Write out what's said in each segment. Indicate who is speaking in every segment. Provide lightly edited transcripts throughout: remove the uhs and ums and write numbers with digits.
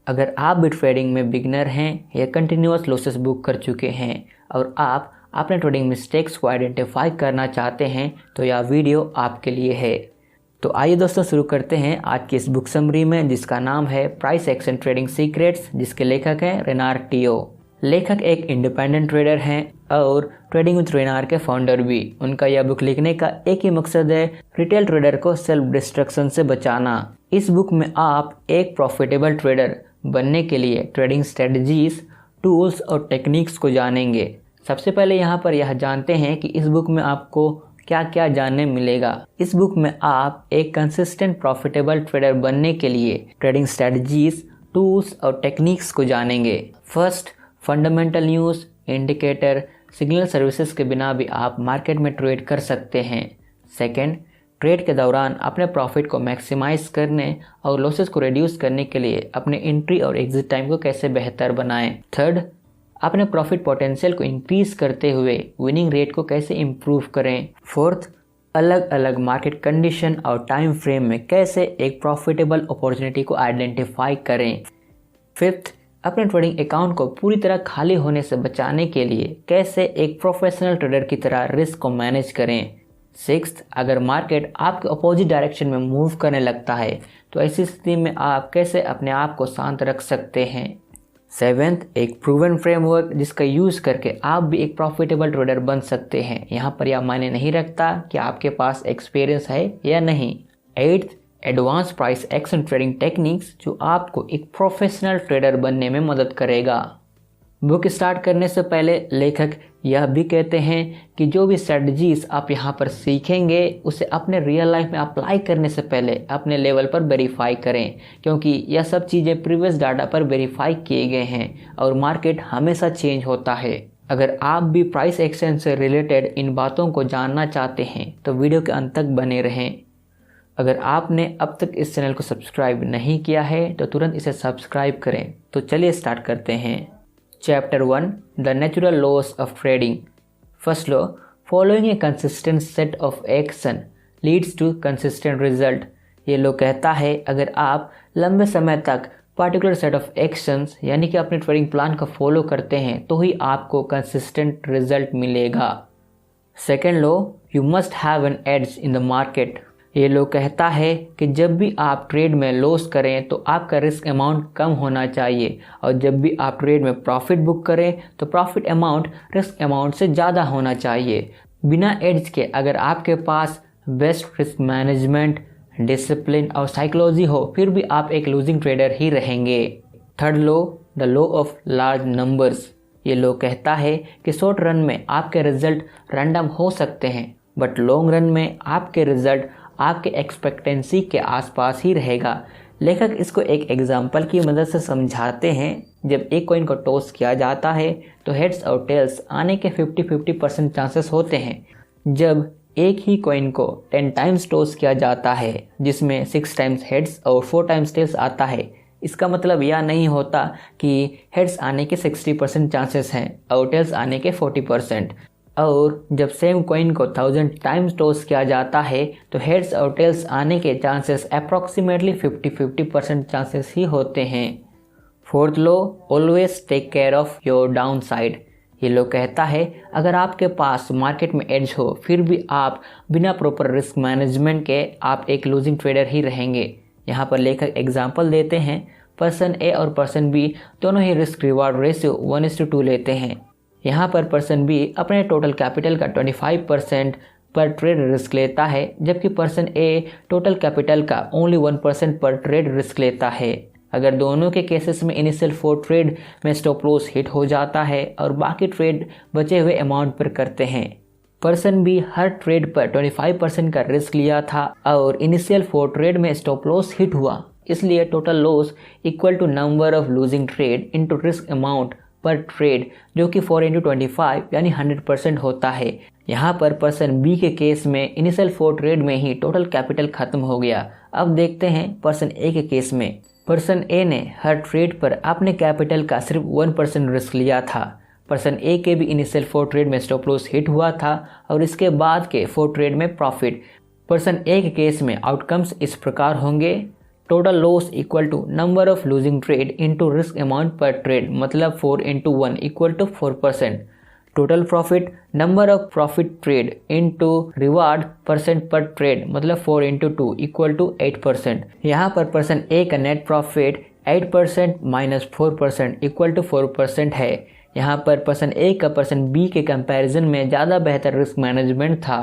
Speaker 1: अगर आप भी ट्रेडिंग में बिगनर हैं या कंटिन्यूअस लॉसेस बुक कर चुके हैं और आप अपने ट्रेडिंग मिस्टेक्स को आइडेंटिफाई करना चाहते हैं तो यह वीडियो आपके लिए है। तो आइए दोस्तों शुरू करते हैं आज की इस बुक समरी में, जिसका नाम है प्राइस एक्शन ट्रेडिंग सीक्रेट्स, जिसके लेखक हैं रेनार टियो। लेखक एक इंडिपेंडेंट ट्रेडर हैं और ट्रेडिंग विद रेनार के फाउंडर भी। उनका यह बुक लिखने का एक ही मकसद है, रिटेल ट्रेडर को सेल्फ डिस्ट्रक्शन से बचाना। इस बुक में आप एक प्रॉफिटेबल ट्रेडर बनने के लिए ट्रेडिंग स्ट्रेटजीज, टूल्स और टेक्निक्स को जानेंगे। सबसे पहले यहाँ पर यह जानते हैं कि इस बुक में आपको क्या क्या जानने मिलेगा। इस बुक में आप एक कंसिस्टेंट प्रॉफिटेबल ट्रेडर बनने के लिए ट्रेडिंग स्ट्रेटजीज, टूल्स और टेक्निक्स को जानेंगे। First, fundamental news, indicator, signal services के बिना भी आप मार्केट में ट्रेड कर सकते हैं। सेकेंड, ट्रेड के दौरान अपने प्रॉफिट को मैक्सिमाइज करने और लॉसेस को रिड्यूस करने के लिए अपने एंट्री और एग्जिट टाइम को कैसे बेहतर बनाएं। थर्ड, अपने प्रॉफिट पोटेंशियल को इंक्रीज करते हुए विनिंग रेट को कैसे इम्प्रूव करें। फोर्थ, अलग अलग मार्केट कंडीशन और टाइम फ्रेम में कैसे एक प्रॉफिटेबल अपॉर्चुनिटी को आइडेंटिफाई करें। फिफ्थ, अपने ट्रेडिंग अकाउंट को पूरी तरह खाली होने से बचाने के लिए कैसे एक प्रोफेशनल ट्रेडर की तरह रिस्क को मैनेज करें। सिक्स्थ, अगर मार्केट आपके अपोजिट डायरेक्शन में मूव करने लगता है तो ऐसी स्थिति में आप कैसे अपने आप को शांत रख सकते हैं। सेवेंथ, एक प्रूवन फ्रेमवर्क जिसका यूज़ करके आप भी एक प्रॉफिटेबल ट्रेडर बन सकते हैं। यहाँ पर यह मायने नहीं रखता कि आपके पास एक्सपीरियंस है या नहीं। Eighth, advance price action trading techniques जो आपको एक प्रोफेशनल ट्रेडर बनने में मदद करेगा। बुक स्टार्ट करने से पहले लेखक यह भी कहते हैं कि जो भी स्ट्रेटजीज आप यहाँ पर सीखेंगे उसे अपने रियल लाइफ में अप्लाई करने से पहले अपने लेवल पर वेरीफाई करें, क्योंकि यह सब चीज़ें प्रीवियस डाटा पर वेरीफाई किए गए हैं और मार्केट हमेशा चेंज होता है। अगर आप भी प्राइस एक्शन से रिलेटेड इन बातों को जानना चाहते हैं तो वीडियो के अंत तक बने रहें। अगर आपने अब तक इस चैनल को सब्सक्राइब नहीं किया है तो तुरंत इसे सब्सक्राइब करें। तो चलिए स्टार्ट करते हैं। Chapter 1, The Natural Laws of Trading. First law, following a consistent set of action leads to consistent result. ये लो कहता है अगर आप लंबे समय तक पर्टिकुलर सेट ऑफ एक्शंस यानी कि अपने ट्रेडिंग प्लान को फॉलो करते हैं तो ही आपको कंसिस्टेंट रिजल्ट मिलेगा। Second law, you must have an edge in the market. ये लोग कहता है कि जब भी आप ट्रेड में लॉस करें तो आपका रिस्क अमाउंट कम होना चाहिए और जब भी आप ट्रेड में प्रॉफिट बुक करें तो प्रॉफिट अमाउंट रिस्क अमाउंट से ज़्यादा होना चाहिए। बिना एड्स के अगर आपके पास बेस्ट रिस्क मैनेजमेंट, डिसिप्लिन और साइकोलॉजी हो फिर भी आप एक लूजिंग ट्रेडर ही रहेंगे। Third low, the law of large numbers. ये लोग कहता है कि शॉर्ट रन में आपके रिजल्ट रैंडम हो सकते हैं बट लॉन्ग रन में आपके रिजल्ट आपके एक्सपेक्टेंसी के आसपास ही रहेगा। लेखक इसको एक एग्जाम्पल की मदद से समझाते हैं। जब एक कॉइन को टॉस किया जाता है तो हेड्स और टेल्स आने के 50-50% चांसेस होते हैं। जब एक ही कॉइन को 10 टाइम्स टॉस किया जाता है जिसमें 6 टाइम्स हेड्स और 4 टाइम्स टेल्स आता है, इसका मतलब यह नहीं होता कि हेड्स आने के 60% चांसेस हैं और टेल्स आने के 40%। और जब सेम कॉइन को 1000 टाइम्स टॉस किया जाता है तो हेड्स और टेल्स आने के चांसेस अप्रॉक्सीमेटली 50-50% चांसेस ही होते हैं। Fourth law, always take care of your downside. ये लोग कहता है अगर आपके पास मार्केट में एज हो फिर भी आप बिना प्रॉपर रिस्क मैनेजमेंट के आप एक लूजिंग ट्रेडर ही रहेंगे। यहाँ पर लेखक एग्जाम्पल देते हैं, पर्सन ए और पर्सन बी दोनों ही रिस्क रिवार्ड रेशियो 1:2 लेते हैं। यहाँ पर पर्सन बी अपने टोटल कैपिटल का 25% पर ट्रेड रिस्क लेता है जबकि पर्सन ए टोटल कैपिटल का ओनली 1% पर ट्रेड रिस्क लेता है। अगर दोनों के केसेस में इनिशियल 4 ट्रेड में स्टॉप लॉस हिट हो जाता है और बाकी ट्रेड बचे हुए अमाउंट पर करते हैं। पर्सन बी हर ट्रेड पर 25% का रिस्क लिया था और इनिशियल 4 ट्रेड में स्टॉप लॉस हिट हुआ, इसलिए total loss equal to number of losing trade into risk amount per trade जो कि 4×25 यानी 100% होता है। यहाँ पर पर्सन बी के केस में इनिशियल 4 ट्रेड में ही टोटल कैपिटल खत्म हो गया। अब देखते हैं पर्सन ए के केस में। पर्सन ए ने हर ट्रेड पर अपने कैपिटल का सिर्फ 1% रिस्क लिया था। पर्सन ए के भी इनिशियल 4 ट्रेड में स्टॉप लॉस हिट हुआ था और इसके बाद के 4 ट्रेड में प्रॉफिट। पर्सन ए के केस में आउटकम्स इस प्रकार होंगे: total loss equal to number of losing trade into risk amount per trade, मतलब 4 into 1 equal to 4%। Total profit number of profit trade into reward percent per trade, मतलब 4 into 2 equal to 8%। यहाँ पर person A का net profit 8% minus 4% equal to 4% है। यहाँ पर person A का person B के कंपैरिजन में ज़्यादा बेहतर रिस्क मैनेजमेंट था।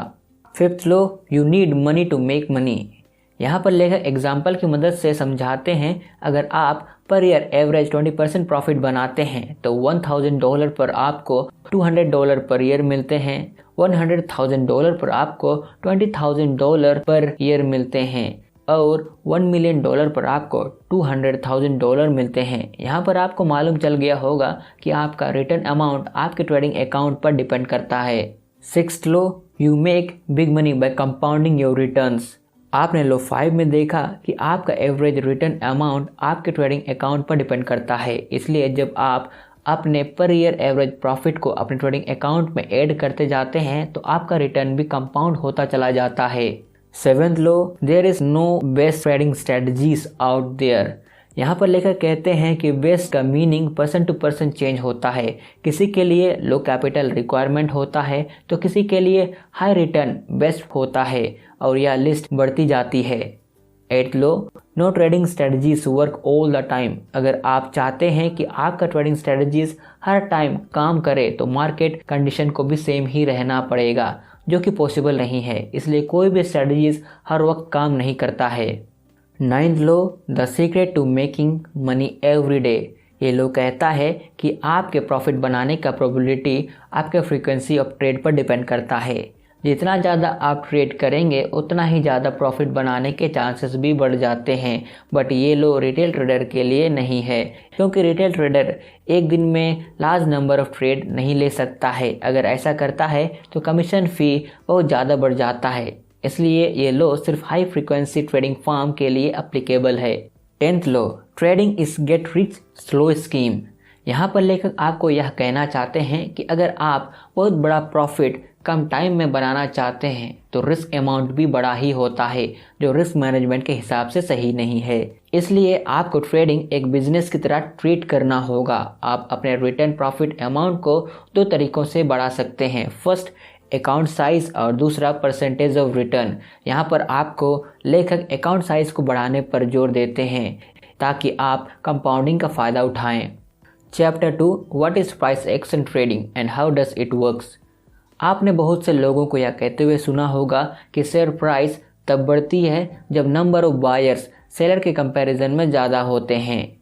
Speaker 1: Fifth law, you need money to make money. यहाँ पर लेखक एग्जाम्पल की मदद से समझाते हैं, अगर आप पर ईयर एवरेज 20% प्रॉफिट बनाते हैं तो $1000 पर आपको $200 पर ईयर मिलते हैं। $100,000 पर आपको $20,000 पर ईयर मिलते हैं और $1 million पर आपको $200,000 मिलते हैं। यहाँ पर आपको मालूम चल गया होगा कि आपका रिटर्न अमाउंट आपके ट्रेडिंग अकाउंट पर डिपेंड करता है। Sixth low, you make big money by compounding your returns. आपने लो 5 में देखा कि आपका एवरेज रिटर्न अमाउंट आपके ट्रेडिंग अकाउंट पर डिपेंड करता है, इसलिए जब आप अपने पर ईयर एवरेज प्रॉफिट को अपने ट्रेडिंग अकाउंट में ऐड करते जाते हैं तो आपका रिटर्न भी कंपाउंड होता चला जाता है। Seventh law, there is no best trading strategies out there. यहाँ पर लेखक कहते हैं कि बेस्ट का meaning person to person change होता है। किसी के लिए लो कैपिटल रिक्वायरमेंट होता है तो किसी के लिए हाई रिटर्न बेस्ट होता है और यह लिस्ट बढ़ती जाती है। Eighth law, no trading strategies work all the time. अगर आप चाहते हैं कि आपका ट्रेडिंग स्ट्रेटजीज हर टाइम काम करे तो मार्केट कंडीशन को भी सेम ही रहना पड़ेगा, जो कि पॉसिबल नहीं है, इसलिए कोई भी स्ट्रेटजीज हर वक्त काम नहीं करता है। Ninth law, the secret to making money every day. ये लो कहता है कि आपके प्रॉफिट बनाने का प्रोबेबिलिटी आपके फ्रीक्वेंसी ऑफ ट्रेड पर डिपेंड करता है। जितना ज़्यादा आप ट्रेड करेंगे उतना ही ज़्यादा प्रॉफिट बनाने के चांसेस भी बढ़ जाते हैं, बट ये लो रिटेल ट्रेडर के लिए नहीं है, क्योंकि रिटेल ट्रेडर एक दिन में लार्ज नंबर ऑफ ट्रेड नहीं ले सकता है। अगर ऐसा करता है तो कमीशन फ़ी बहुत ज़्यादा बढ़ जाता है, इसलिए ये लो सिर्फ हाई फ्रीक्वेंसी ट्रेडिंग फर्म के लिए अप्लीकेबल है। 10th low, trading is get rich slow scheme. यहाँ पर लेखक आपको यह कहना चाहते हैं कि अगर आप बहुत बड़ा प्रॉफिट कम टाइम में बनाना चाहते हैं तो रिस्क अमाउंट भी बड़ा ही होता है, जो रिस्क मैनेजमेंट के हिसाब से सही नहीं है। इसलिए आपको ट्रेडिंग एक बिजनेस की तरह ट्रीट करना होगा। आप अपने रिटर्न प्रॉफिट अमाउंट को 2 तरीकों से बढ़ा सकते हैं, फर्स्ट अकाउंट साइज और दूसरा परसेंटेज ऑफ रिटर्न। यहाँ पर आपको लेखक अकाउंट साइज को बढ़ाने पर जोर देते हैं ताकि आप कंपाउंडिंग का फ़ायदा उठाएं। Chapter 2, what is price action trading and how does it works. आपने बहुत से लोगों को यह कहते हुए सुना होगा कि शेयर प्राइस तब बढ़ती है जब नंबर ऑफ बायर्स सेलर के कंपैरिजन में ज़्यादा होते हैं,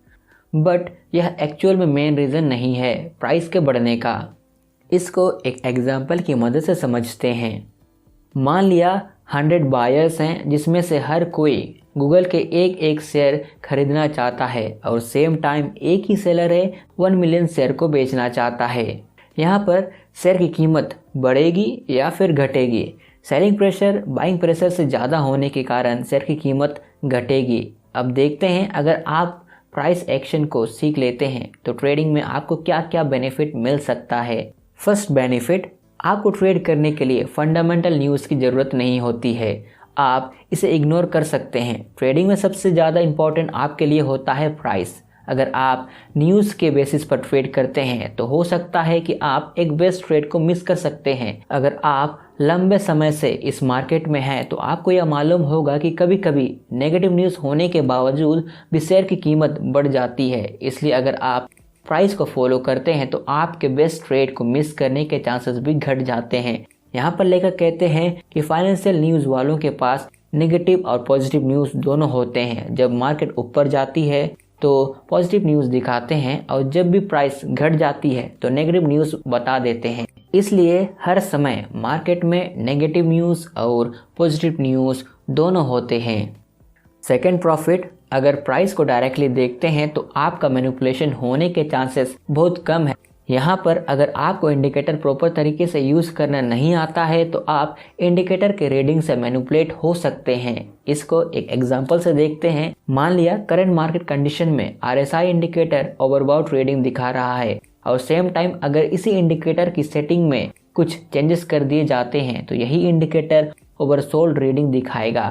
Speaker 1: बट यह एक्चुअल में मेन रीज़न नहीं है प्राइस के बढ़ने का। इसको एक एग्जाम्पल की मदद से समझते हैं। मान लिया 100 बायर्स हैं, जिसमें से हर कोई गूगल के एक शेयर खरीदना चाहता है और सेम टाइम एक ही सेलर है 1 मिलियन शेयर को बेचना चाहता है। यहाँ पर शेयर की कीमत बढ़ेगी या फिर घटेगी। सेलिंग प्रेशर बाइंग प्रेशर से ज़्यादा होने के कारण शेयर की कीमत घटेगी। अब देखते हैं, अगर आप प्राइस एक्शन को सीख लेते हैं तो ट्रेडिंग में आपको क्या क्या बेनिफिट मिल सकता है। फर्स्ट बेनिफिट, आपको ट्रेड करने के लिए फंडामेंटल न्यूज़ की ज़रूरत नहीं होती है, आप इसे इग्नोर कर सकते हैं। ट्रेडिंग में सबसे ज़्यादा इम्पॉर्टेंट आपके लिए होता है प्राइस। अगर आप न्यूज़ के बेसिस पर ट्रेड करते हैं तो हो सकता है कि आप एक बेस्ट ट्रेड को मिस कर सकते हैं। अगर आप लंबे समय से इस मार्केट में हैं तो आपको यह मालूम होगा कि कभी कभी नेगेटिव न्यूज़ होने के बावजूद भी शेयर की कीमत बढ़ जाती है। इसलिए अगर आप प्राइस को फॉलो करते हैं तो आपके बेस्ट ट्रेड को मिस करने के चांसेस भी घट जाते हैं। यहाँ पर लेखक कहते हैं कि फाइनेंशियल न्यूज़ वालों के पास नेगेटिव और पॉजिटिव न्यूज़ दोनों होते हैं। जब मार्केट ऊपर जाती है तो पॉजिटिव न्यूज़ दिखाते हैं और जब भी प्राइस घट जाती है तो नेगेटिव न्यूज़ बता देते हैं। इसलिए हर समय मार्केट में नेगेटिव न्यूज़ और पॉजिटिव न्यूज़ दोनों होते हैं। सेकंड प्रॉफिट, अगर प्राइस को डायरेक्टली देखते हैं तो आपका मैनिपुलेशन होने के चांसेस बहुत कम है। यहाँ पर अगर आपको इंडिकेटर प्रॉपर तरीके से यूज़ करना नहीं आता है तो आप इंडिकेटर के रीडिंग से मैनिपुलेट हो सकते हैं। इसको एक एग्जांपल से देखते हैं। मान लिया करंट मार्केट कंडीशन में RSI इंडिकेटर ओवरबॉट रीडिंग दिखा रहा है और सेम टाइम अगर इसी इंडिकेटर की सेटिंग में कुछ चेंजेस कर दिए जाते हैं तो यही इंडिकेटर ओवरसोल्ड रीडिंग दिखाएगा।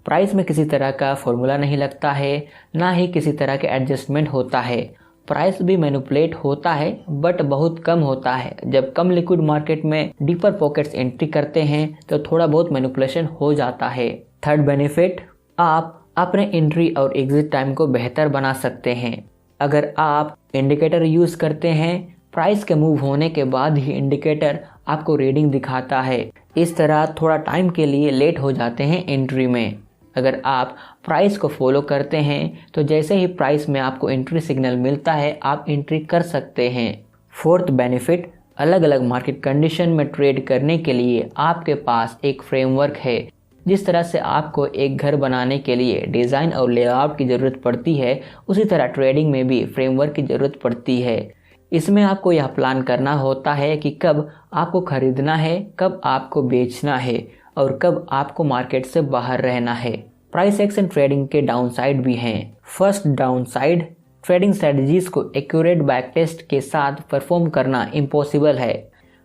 Speaker 1: प्राइस में किसी तरह का फॉर्मूला नहीं लगता है, ना ही किसी तरह के एडजस्टमेंट होता है। प्राइस भी मैनिपुलेट होता है बट बहुत कम होता है। जब कम लिक्विड मार्केट में डीपर पॉकेट्स एंट्री करते हैं तो थोड़ा बहुत मैनिपुलेशन हो जाता है। थर्ड बेनिफिट, आप अपने एंट्री और एग्जिट टाइम को बेहतर बना सकते हैं। अगर आप इंडिकेटर यूज़ करते हैं, प्राइस के मूव होने के बाद ही इंडिकेटर आपको रीडिंग दिखाता है। इस तरह थोड़ा टाइम के लिए लेट हो जाते हैं एंट्री में। अगर आप प्राइस को फॉलो करते हैं तो जैसे ही प्राइस में आपको एंट्री सिग्नल मिलता है आप एंट्री कर सकते हैं। फोर्थ बेनिफिट, अलग अलग मार्केट कंडीशन में ट्रेड करने के लिए आपके पास एक फ्रेमवर्क है। जिस तरह से आपको एक घर बनाने के लिए डिज़ाइन और लेआउट की ज़रूरत पड़ती है, उसी तरह ट्रेडिंग में भी फ्रेमवर्क की ज़रूरत पड़ती है। इसमें आपको यह प्लान करना होता है कि कब आपको खरीदना है, कब आपको बेचना है और कब आपको मार्केट से बाहर रहना है। प्राइस एक्शन ट्रेडिंग के डाउनसाइड भी हैं। फर्स्ट डाउनसाइड, ट्रेडिंग स्ट्रेटजीज को एक्यूरेट बैकटेस्ट के साथ परफॉर्म करना इम्पॉसिबल है।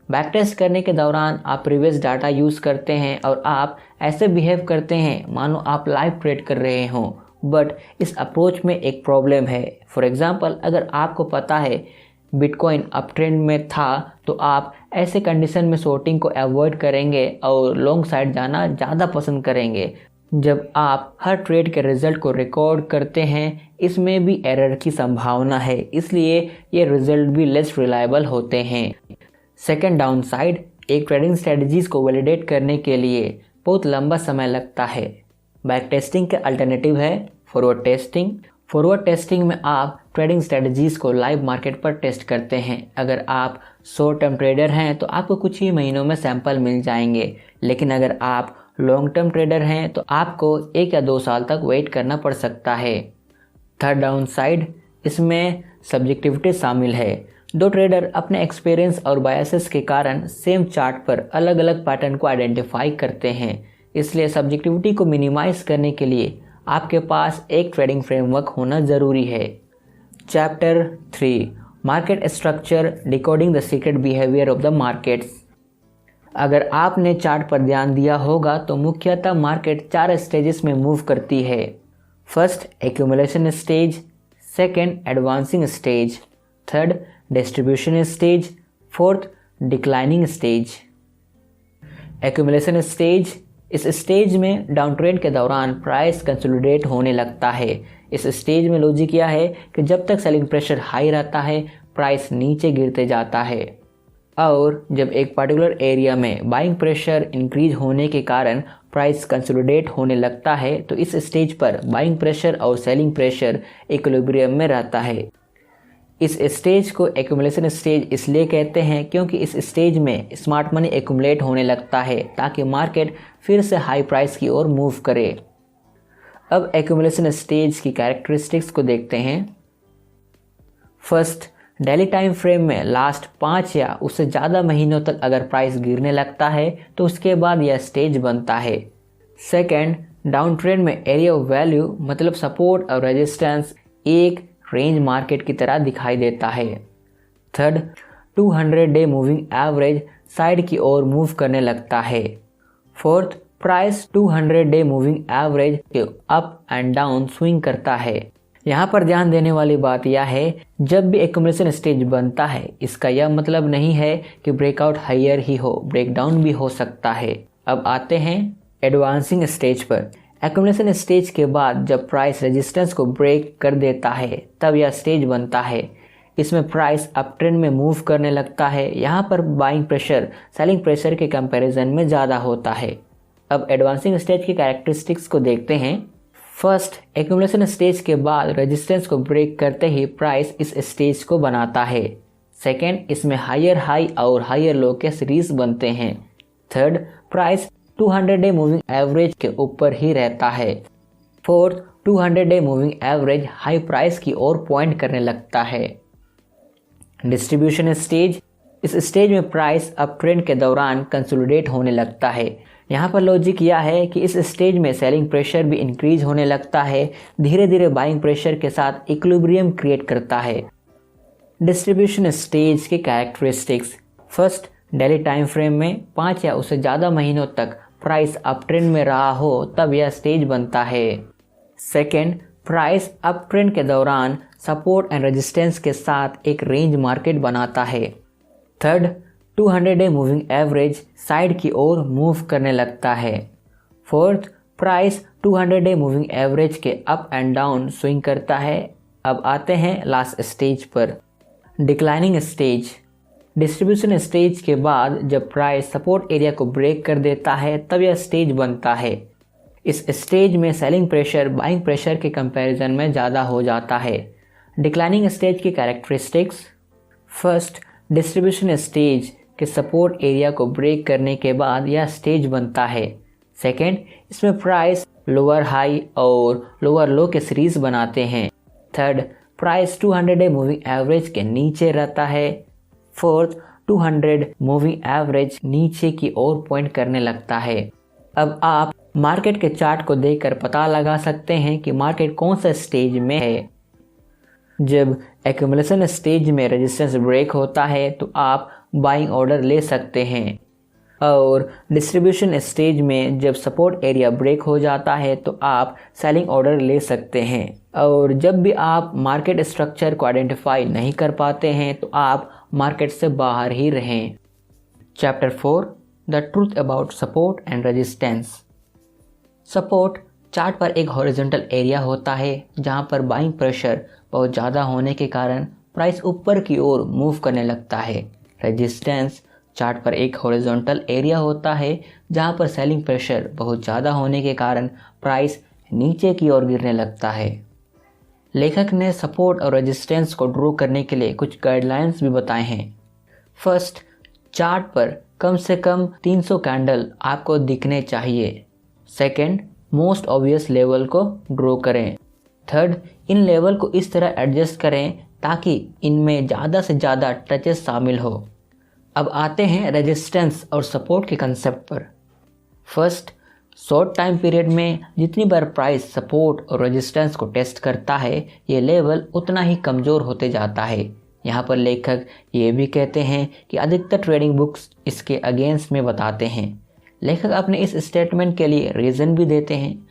Speaker 1: बैकटेस्ट करने के दौरान आप प्रीवियस डाटा यूज़ करते हैं और आप ऐसे बिहेव करते हैं मानो आप लाइव ट्रेड कर रहे हों, बट इस अप्रोच में एक प्रॉब्लम है। फॉर एग्जांपल, अगर आपको पता है बिटकॉइन अप ट्रेंड में था तो आप ऐसे कंडीशन में शॉर्टिंग को अवॉइड करेंगे और लॉन्ग साइड जाना ज़्यादा पसंद करेंगे। जब आप हर ट्रेड के रिजल्ट को रिकॉर्ड करते हैं, इसमें भी एरर की संभावना है, इसलिए ये रिजल्ट भी लेस रिलायबल होते हैं। सेकेंड डाउनसाइड, एक ट्रेडिंग स्ट्रेटजीज को वैलिडेट करने के लिए बहुत लंबा समय लगता है। बैक टेस्टिंग के अल्टरनेटिव है फॉरवर्ड टेस्टिंग। फॉरवर्ड टेस्टिंग में आप ट्रेडिंग स्ट्रेटजीज को लाइव मार्केट पर टेस्ट करते हैं। अगर आप शॉर्ट टर्म ट्रेडर हैं तो आपको कुछ ही महीनों में सैंपल मिल जाएंगे, लेकिन अगर आप लॉन्ग टर्म ट्रेडर हैं तो आपको 1 या 2 साल तक वेट करना पड़ सकता है। थर्ड डाउनसाइड, इसमें सब्जेक्टिविटी शामिल है। दो ट्रेडर अपने एक्सपीरियंस और बायसेस के कारण सेम चार्ट पर अलग अलग पैटर्न को आइडेंटिफाई करते हैं, इसलिए सब्जेक्टिविटी को मिनिमाइज करने के लिए आपके पास एक ट्रेडिंग फ्रेमवर्क होना ज़रूरी है। Chapter 3, market structure, decoding the secret behaviour of the markets. अगर आपने चार्ट पर ध्यान दिया होगा तो मुख्यतः मार्केट 4 स्टेजेस में मूव करती है। First, accumulation stage, second, advancing stage, third, distribution stage, fourth, declining stage. Accumulation stage, इस स्टेज में डाउन ट्रेंड के दौरान प्राइस कंसोलिडेट होने लगता है। इस स्टेज में लॉजिक यह है कि जब तक सेलिंग प्रेशर हाई रहता है प्राइस नीचे गिरते जाता है, और जब एक पर्टिकुलर एरिया में बाइंग प्रेशर इंक्रीज होने के कारण प्राइस कंसोलिडेट होने लगता है तो इस स्टेज पर बाइंग प्रेशर और सेलिंग प्रेशर इक्विलिब्रियम में रहता है। इस स्टेज को एक्यूमुलेशन स्टेज इसलिए कहते हैं क्योंकि इस स्टेज में स्मार्ट मनी एक्यूमुलेट होने लगता है ताकि मार्केट फिर से हाई प्राइस की ओर मूव करे। अब एक्यूमुलेशन स्टेज की कैरेक्टरिस्टिक्स को देखते हैं। फर्स्ट, डेली टाइम फ्रेम में लास्ट 5 या उससे ज़्यादा महीनों तक अगर प्राइस गिरने लगता है तो उसके बाद यह स्टेज बनता है। सेकेंड, डाउन ट्रेंड में एरिया ऑफ वैल्यू मतलब सपोर्ट और रेजिस्टेंस एक रेंज मार्केट की तरह दिखाई देता है। Third, 200 day moving average side की ओर मूव करने लगता है। Fourth, price 200 day moving average के अप एंड डाउन स्विंग करता है। यहाँ पर ध्यान देने वाली बात यह है, जब भी एक्यूमुलेशन स्टेज बनता है इसका यह मतलब नहीं है कि ब्रेकआउट हायर ही हो, ब्रेकडाउन भी हो सकता है। अब आते हैं एडवांसिंग स्टेज पर। एक्यूमुलेशन स्टेज के बाद जब प्राइस रेजिस्टेंस को ब्रेक कर देता है तब यह स्टेज बनता है। इसमें प्राइस अप ट्रेंड में मूव करने लगता है। यहाँ पर बाइंग प्रेशर सेलिंग प्रेशर के कंपैरिजन में ज़्यादा होता है। अब एडवांसिंग स्टेज की कैरेक्टरिस्टिक्स को देखते हैं। फर्स्ट, एक्यूमुलेशन स्टेज के बाद रेजिस्टेंस को ब्रेक करते ही प्राइस इस स्टेज को बनाता है। सेकेंड, इसमें हायर हाई और हायर लो के सीरीज बनते हैं। Third, price 200 day moving average के ऊपर ही रहता है। Fourth, 200 day moving average high price की ओर पॉइंट करने लगता है। डिस्ट्रीब्यूशन स्टेज, इस स्टेज में प्राइस अप ट्रेंड के दौरान कंसोलिडेट होने लगता है। यहाँ पर लॉजिक यह है कि इस स्टेज में सेलिंग प्रेशर भी इंक्रीज होने लगता है, धीरे धीरे बाइंग प्रेशर के साथ इक्विलिब्रियम क्रिएट करता है। डिस्ट्रीब्यूशन स्टेज के characteristics. First, daily time frame में 5 या उससे ज़्यादा महीनों तक प्राइस अप ट्रेंड में रहा हो तब यह स्टेज बनता है। सेकेंड, प्राइस अप ट्रेंड के दौरान सपोर्ट एंड रेजिस्टेंस के साथ एक रेंज मार्केट बनाता है। Third, 200 day moving average side की ओर मूव करने लगता है। Fourth, price 200 day moving average के अप एंड डाउन स्विंग करता है। अब आते हैं लास्ट स्टेज पर, डिक्लाइनिंग स्टेज। डिस्ट्रीब्यूशन स्टेज के बाद जब प्राइस सपोर्ट एरिया को ब्रेक कर देता है तब यह स्टेज बनता है। इस स्टेज में सेलिंग प्रेशर बाइंग प्रेशर के कंपैरिजन में ज़्यादा हो जाता है। डिक्लाइनिंग स्टेज की कैरेक्टरिस्टिक्स। फर्स्ट, डिस्ट्रीब्यूशन स्टेज के सपोर्ट एरिया को ब्रेक करने के बाद यह स्टेज बनता है। सेकेंड, इसमें प्राइस लोअर हाई और लोअर लो के सीरीज बनाते हैं। Third, price 200 day moving average के नीचे रहता है। फोर्थ, 200 मूविंग एवरेज नीचे की ओर पॉइंट करने लगता है। अब आप मार्केट के चार्ट को देखकर पता लगा सकते हैं कि मार्केट कौन सा स्टेज में है। जब एक्यूमुलेशन स्टेज में रेजिस्टेंस ब्रेक होता है तो आप बाइंग ऑर्डर ले सकते हैं, और डिस्ट्रीब्यूशन स्टेज में जब सपोर्ट एरिया ब्रेक हो जाता है तो आप सेलिंग ऑर्डर ले सकते हैं। और जब भी आप मार्केट स्ट्रक्चर को आइडेंटिफाई नहीं कर पाते हैं तो आप मार्केट से बाहर ही रहें। Chapter 4, the truth about support and resistance. Support chart पर एक हॉरिजॉन्टल एरिया होता है जहां पर बाइंग प्रेशर बहुत ज़्यादा होने के कारण प्राइस ऊपर की ओर मूव करने लगता है। रेजिस्टेंस चार्ट पर एक हॉरिजॉन्टल एरिया होता है जहां पर सेलिंग प्रेशर बहुत ज़्यादा होने के कारण प्राइस नीचे की ओर गिरने लगता है। लेखक ने सपोर्ट और रेजिस्टेंस को ड्रॉ करने के लिए कुछ गाइडलाइंस भी बताए हैं। फर्स्ट, चार्ट पर कम से कम 300 कैंडल आपको दिखने चाहिए। सेकेंड, मोस्ट ऑब्वियस लेवल को ड्रॉ करें। थर्ड, इन लेवल को इस तरह एडजस्ट करें ताकि इनमें ज़्यादा से ज़्यादा टचेस शामिल हो। अब आते हैं रेजिस्टेंस और सपोर्ट के कंसेप्ट पर। फर्स्ट, शॉर्ट टाइम पीरियड में जितनी बार प्राइस सपोर्ट और रेजिस्टेंस को टेस्ट करता है ये लेवल उतना ही कमज़ोर होते जाता है। यहाँ पर लेखक ये भी कहते हैं कि अधिकतर ट्रेडिंग बुक्स इसके अगेंस्ट में बताते हैं। लेखक अपने इस स्टेटमेंट के लिए रीज़न भी देते हैं।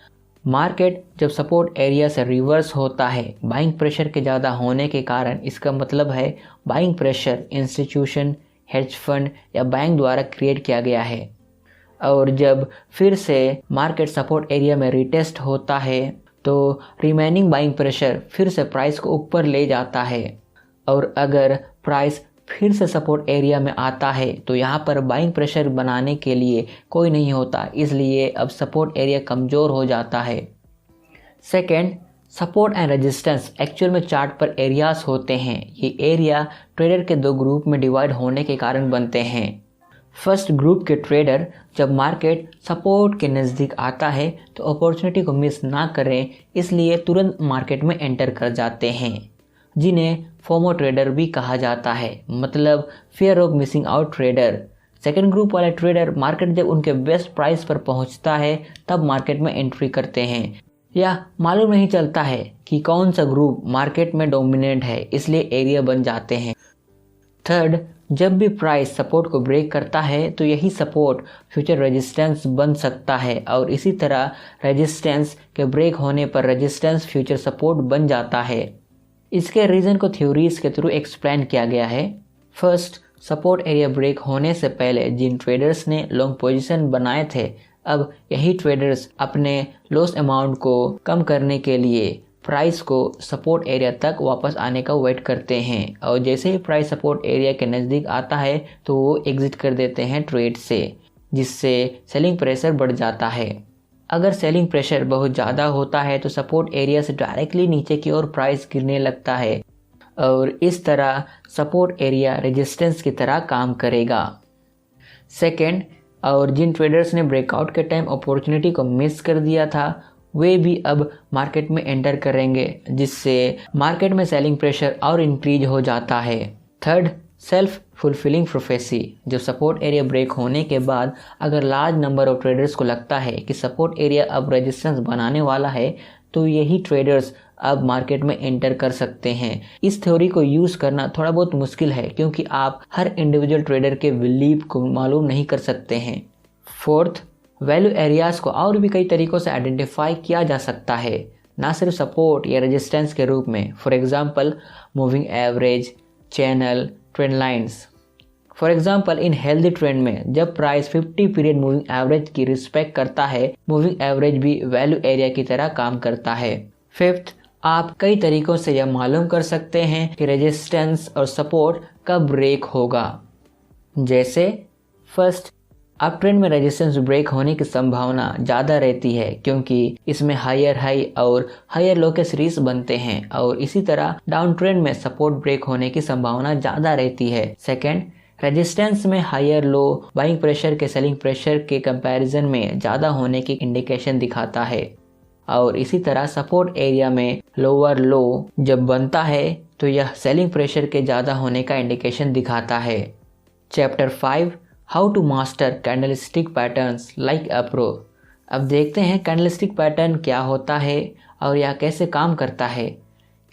Speaker 1: मार्केट जब सपोर्ट एरिया से रिवर्स होता है बाइंग प्रेशर के ज़्यादा होने के कारण, इसका मतलब है buying pressure institution, hedge fund या बैंक द्वारा क्रिएट किया गया है। और जब फिर से मार्केट सपोर्ट एरिया में रिटेस्ट होता है तो रिमेनिंग बाइंग प्रेशर फिर से प्राइस को ऊपर ले जाता है, और अगर प्राइस फिर से सपोर्ट एरिया में आता है तो यहाँ पर बाइंग प्रेशर बनाने के लिए कोई नहीं होता, इसलिए अब सपोर्ट एरिया कमज़ोर हो जाता है। Second, support and resistance actual में चार्ट पर एरियाज होते हैं। ये एरिया ट्रेडर के दो ग्रुप में डिवाइड होने के कारण बनते हैं। फर्स्ट ग्रुप के ट्रेडर जब मार्केट सपोर्ट के नज़दीक आता है तो अपॉर्चुनिटी को मिस ना करें, इसलिए तुरंत मार्केट में एंटर कर जाते हैं, जिन्हें फोमो ट्रेडर भी कहा जाता है, मतलब fear of missing out trader. Second group वाले ट्रेडर मार्केट जब उनके बेस्ट प्राइस पर पहुंचता है तब मार्केट में एंट्री करते हैं, या मालूम नहीं चलता है कि कौन सा ग्रुप मार्केट में डोमिनेंट है, इसलिए एरिया बन जाते हैं। थर्ड, जब भी प्राइस सपोर्ट को ब्रेक करता है तो यही सपोर्ट फ्यूचर रेजिस्टेंस बन सकता है, और इसी तरह रेजिस्टेंस के ब्रेक होने पर रेजिस्टेंस फ्यूचर सपोर्ट बन जाता है। इसके रीज़न को थ्योरीज के थ्रू एक्सप्लेन किया गया है। फर्स्ट, सपोर्ट एरिया ब्रेक होने से पहले जिन ट्रेडर्स ने लॉन्ग पोजीशन बनाए थे, अब यही ट्रेडर्स अपने लॉस अमाउंट को कम करने के लिए प्राइस को सपोर्ट एरिया तक वापस आने का वेट करते हैं, और जैसे ही प्राइस सपोर्ट एरिया के नज़दीक आता है तो वो एग्जिट कर देते हैं ट्रेड से, जिससे सेलिंग प्रेशर बढ़ जाता है। अगर सेलिंग प्रेशर बहुत ज़्यादा होता है तो सपोर्ट एरिया से डायरेक्टली नीचे की ओर प्राइस गिरने लगता है, और इस तरह सपोर्ट एरिया रेजिस्टेंस की तरह काम करेगा। सेकेंड, और जिन ट्रेडर्स ने ब्रेकआउट के टाइम अपॉर्चुनिटी को मिस कर दिया था वे भी अब मार्केट में एंटर करेंगे, जिससे मार्केट में सेलिंग प्रेशर और इंक्रीज हो जाता है। Third, self fulfilling prophecy. जब सपोर्ट एरिया ब्रेक होने के बाद अगर लार्ज नंबर ऑफ ट्रेडर्स को लगता है कि सपोर्ट एरिया अब रेजिस्टेंस बनाने वाला है तो यही ट्रेडर्स अब मार्केट में एंटर कर सकते हैं। इस थ्योरी को यूज़ करना थोड़ा बहुत मुश्किल है क्योंकि आप हर इंडिविजुअल ट्रेडर के बिलीव को मालूम नहीं कर सकते हैं। फोर्थ, वैल्यू एरियाज को और भी कई तरीकों से आइडेंटिफाई किया जा सकता है, ना सिर्फ सपोर्ट या रेजिस्टेंस के रूप में। For example moving average, channel, trend lines. For example in healthy trend में जब प्राइस 50 पीरियड मूविंग एवरेज की रिस्पेक्ट करता है, मूविंग एवरेज भी वैल्यू एरिया की तरह काम करता है। फिफ्थ, आप कई तरीकों से यह मालूम कर सकते हैं कि रेजिस्टेंस और सपोर्ट कब ब्रेक होगा। जैसे फर्स्ट, अप ट्रेंड में रेजिस्टेंस ब्रेक होने की संभावना ज़्यादा रहती है क्योंकि इसमें हायर हाई और हायर लो के सीरीज बनते हैं, और इसी तरह डाउन ट्रेंड में सपोर्ट ब्रेक होने की संभावना ज़्यादा रहती है। सेकेंड, रेजिस्टेंस में हायर लो बाइंग प्रेशर के सेलिंग प्रेशर के कंपैरिजन में ज़्यादा होने की इंडिकेशन दिखाता है, और इसी तरह सपोर्ट एरिया में लोअर लो जब बनता है तो यह सेलिंग प्रेशर के ज़्यादा होने का इंडिकेशन दिखाता है। Chapter 5, how to master candlestick patterns like अप्रो। अब देखते हैं कैंडलस्टिक पैटर्न क्या होता है और यह कैसे काम करता है।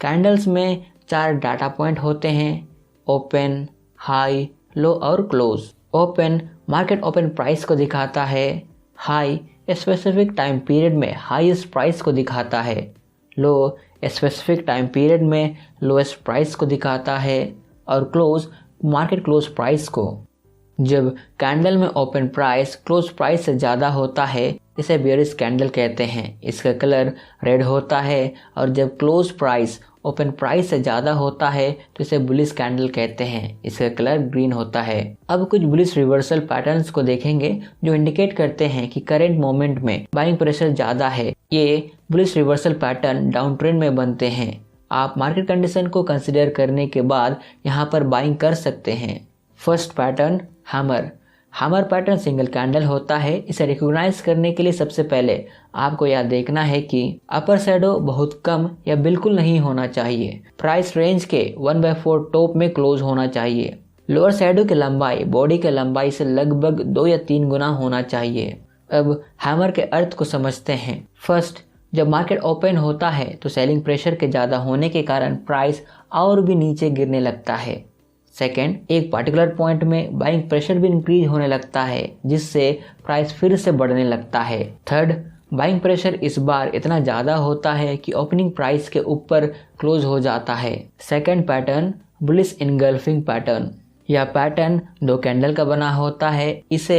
Speaker 1: कैंडल्स में 4 डाटा पॉइंट होते हैं, ओपन, हाई, लो और close. Open market open price को दिखाता है, हाई स्पेसिफिक टाइम पीरियड में हाईएस्ट प्राइस को दिखाता है, लो स्पेसिफिक टाइम पीरियड में लोएस्ट प्राइस को दिखाता है, और क्लोज मार्केट क्लोज प्राइस को। जब कैंडल में ओपन प्राइस क्लोज प्राइस से ज़्यादा होता है इसे बेयरिश कैंडल कहते हैं, इसका कलर रेड होता है, और जब क्लोज प्राइस ओपन प्राइस से ज़्यादा होता है तो इसे बुलिश कैंडल कहते हैं, इसका कलर ग्रीन होता है। अब कुछ बुलिश रिवर्सल पैटर्न्स को देखेंगे जो इंडिकेट करते हैं कि करंट मोमेंट में बाइंग प्रेशर ज़्यादा है। ये bullish reversal pattern down trend में बनते हैं। आप मार्केट कंडीशन को कंसिडर करने के बाद यहाँ पर बाइंग कर सकते हैं। First pattern hammer. Hammer pattern single candle होता है। इसे रिकॉग्नाइज करने के लिए सबसे पहले आपको यह देखना है कि अपर शैडो बहुत कम या बिल्कुल नहीं होना चाहिए। प्राइस रेंज के 1/4 टॉप में क्लोज होना चाहिए। लोअर शैडो की लंबाई बॉडी के लंबाई से लगभग 2 या 3 गुना होना चाहिए। अब हैमर के अर्थ को समझते हैं। फर्स्ट, जब मार्केट ओपन होता है तो सेलिंग प्रेशर के ज़्यादा होने के कारण प्राइस और भी नीचे गिरने लगता है। सेकेंड, एक पार्टिकुलर पॉइंट में बाइंग प्रेशर भी इंक्रीज होने लगता है जिससे प्राइस फिर से बढ़ने लगता है। थर्ड, बाइंग प्रेशर इस बार इतना ज़्यादा होता है कि ओपनिंग प्राइस के ऊपर क्लोज हो जाता है। Second pattern bullish engulfing pattern. यह पैटर्न 2 कैंडल का बना होता है। इसे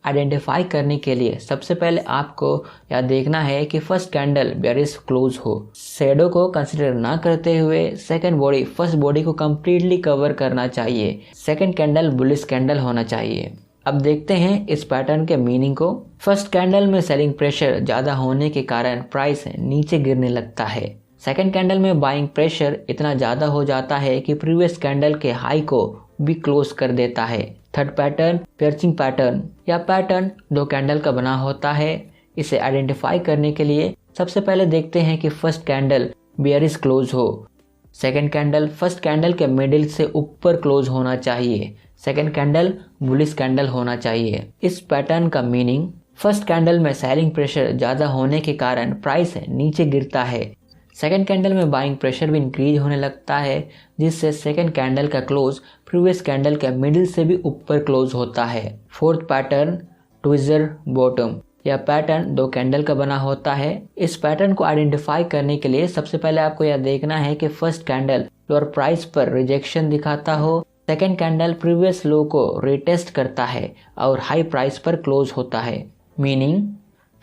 Speaker 1: आइडेंटिफाई करने के लिए सबसे पहले आपको यह देखना है कि फर्स्ट कैंडल बेयरिश क्लोज हो। शैडो को कंसिडर ना करते हुए सेकंड बॉडी फर्स्ट बॉडी को कंप्लीटली कवर करना चाहिए। सेकंड कैंडल बुलिश कैंडल होना चाहिए। अब देखते हैं इस पैटर्न के मीनिंग को। फर्स्ट कैंडल में सेलिंग प्रेशर ज़्यादा होने के कारण प्राइस नीचे गिरने लगता है। सेकंड कैंडल में बाइंग प्रेशर इतना ज़्यादा हो जाता है कि प्रीवियस कैंडल के हाई को भी क्लोज कर देता है। Third pattern piercing pattern. यह पैटर्न 2 कैंडल का बना होता है। इसे आइडेंटिफाई करने के लिए सबसे पहले देखते हैं कि फर्स्ट कैंडल बेयरिश क्लोज हो। सेकंड कैंडल फर्स्ट कैंडल के मिडिल से ऊपर क्लोज होना चाहिए। सेकंड कैंडल बुलिश कैंडल होना चाहिए। इस पैटर्न का मीनिंग, फर्स्ट कैंडल में सेलिंग प्रेशर ज़्यादा होने के कारण प्राइस नीचे गिरता है। सेकेंड कैंडल में बाइंग प्रेशर भी इंक्रीज होने लगता है जिससे सेकेंड कैंडल का क्लोज प्रीवियस कैंडल के मिडिल से भी ऊपर क्लोज होता है। Fourth pattern tweezer bottom. यह पैटर्न 2 कैंडल का बना होता है। इस पैटर्न को आइडेंटिफाई करने के लिए सबसे पहले आपको यह देखना है कि फर्स्ट कैंडल लोअर प्राइस पर रिजेक्शन दिखाता हो, सेकेंड कैंडल प्रीवियस लो को रिटेस्ट करता है और हाई प्राइस पर क्लोज होता है। मीनिंग,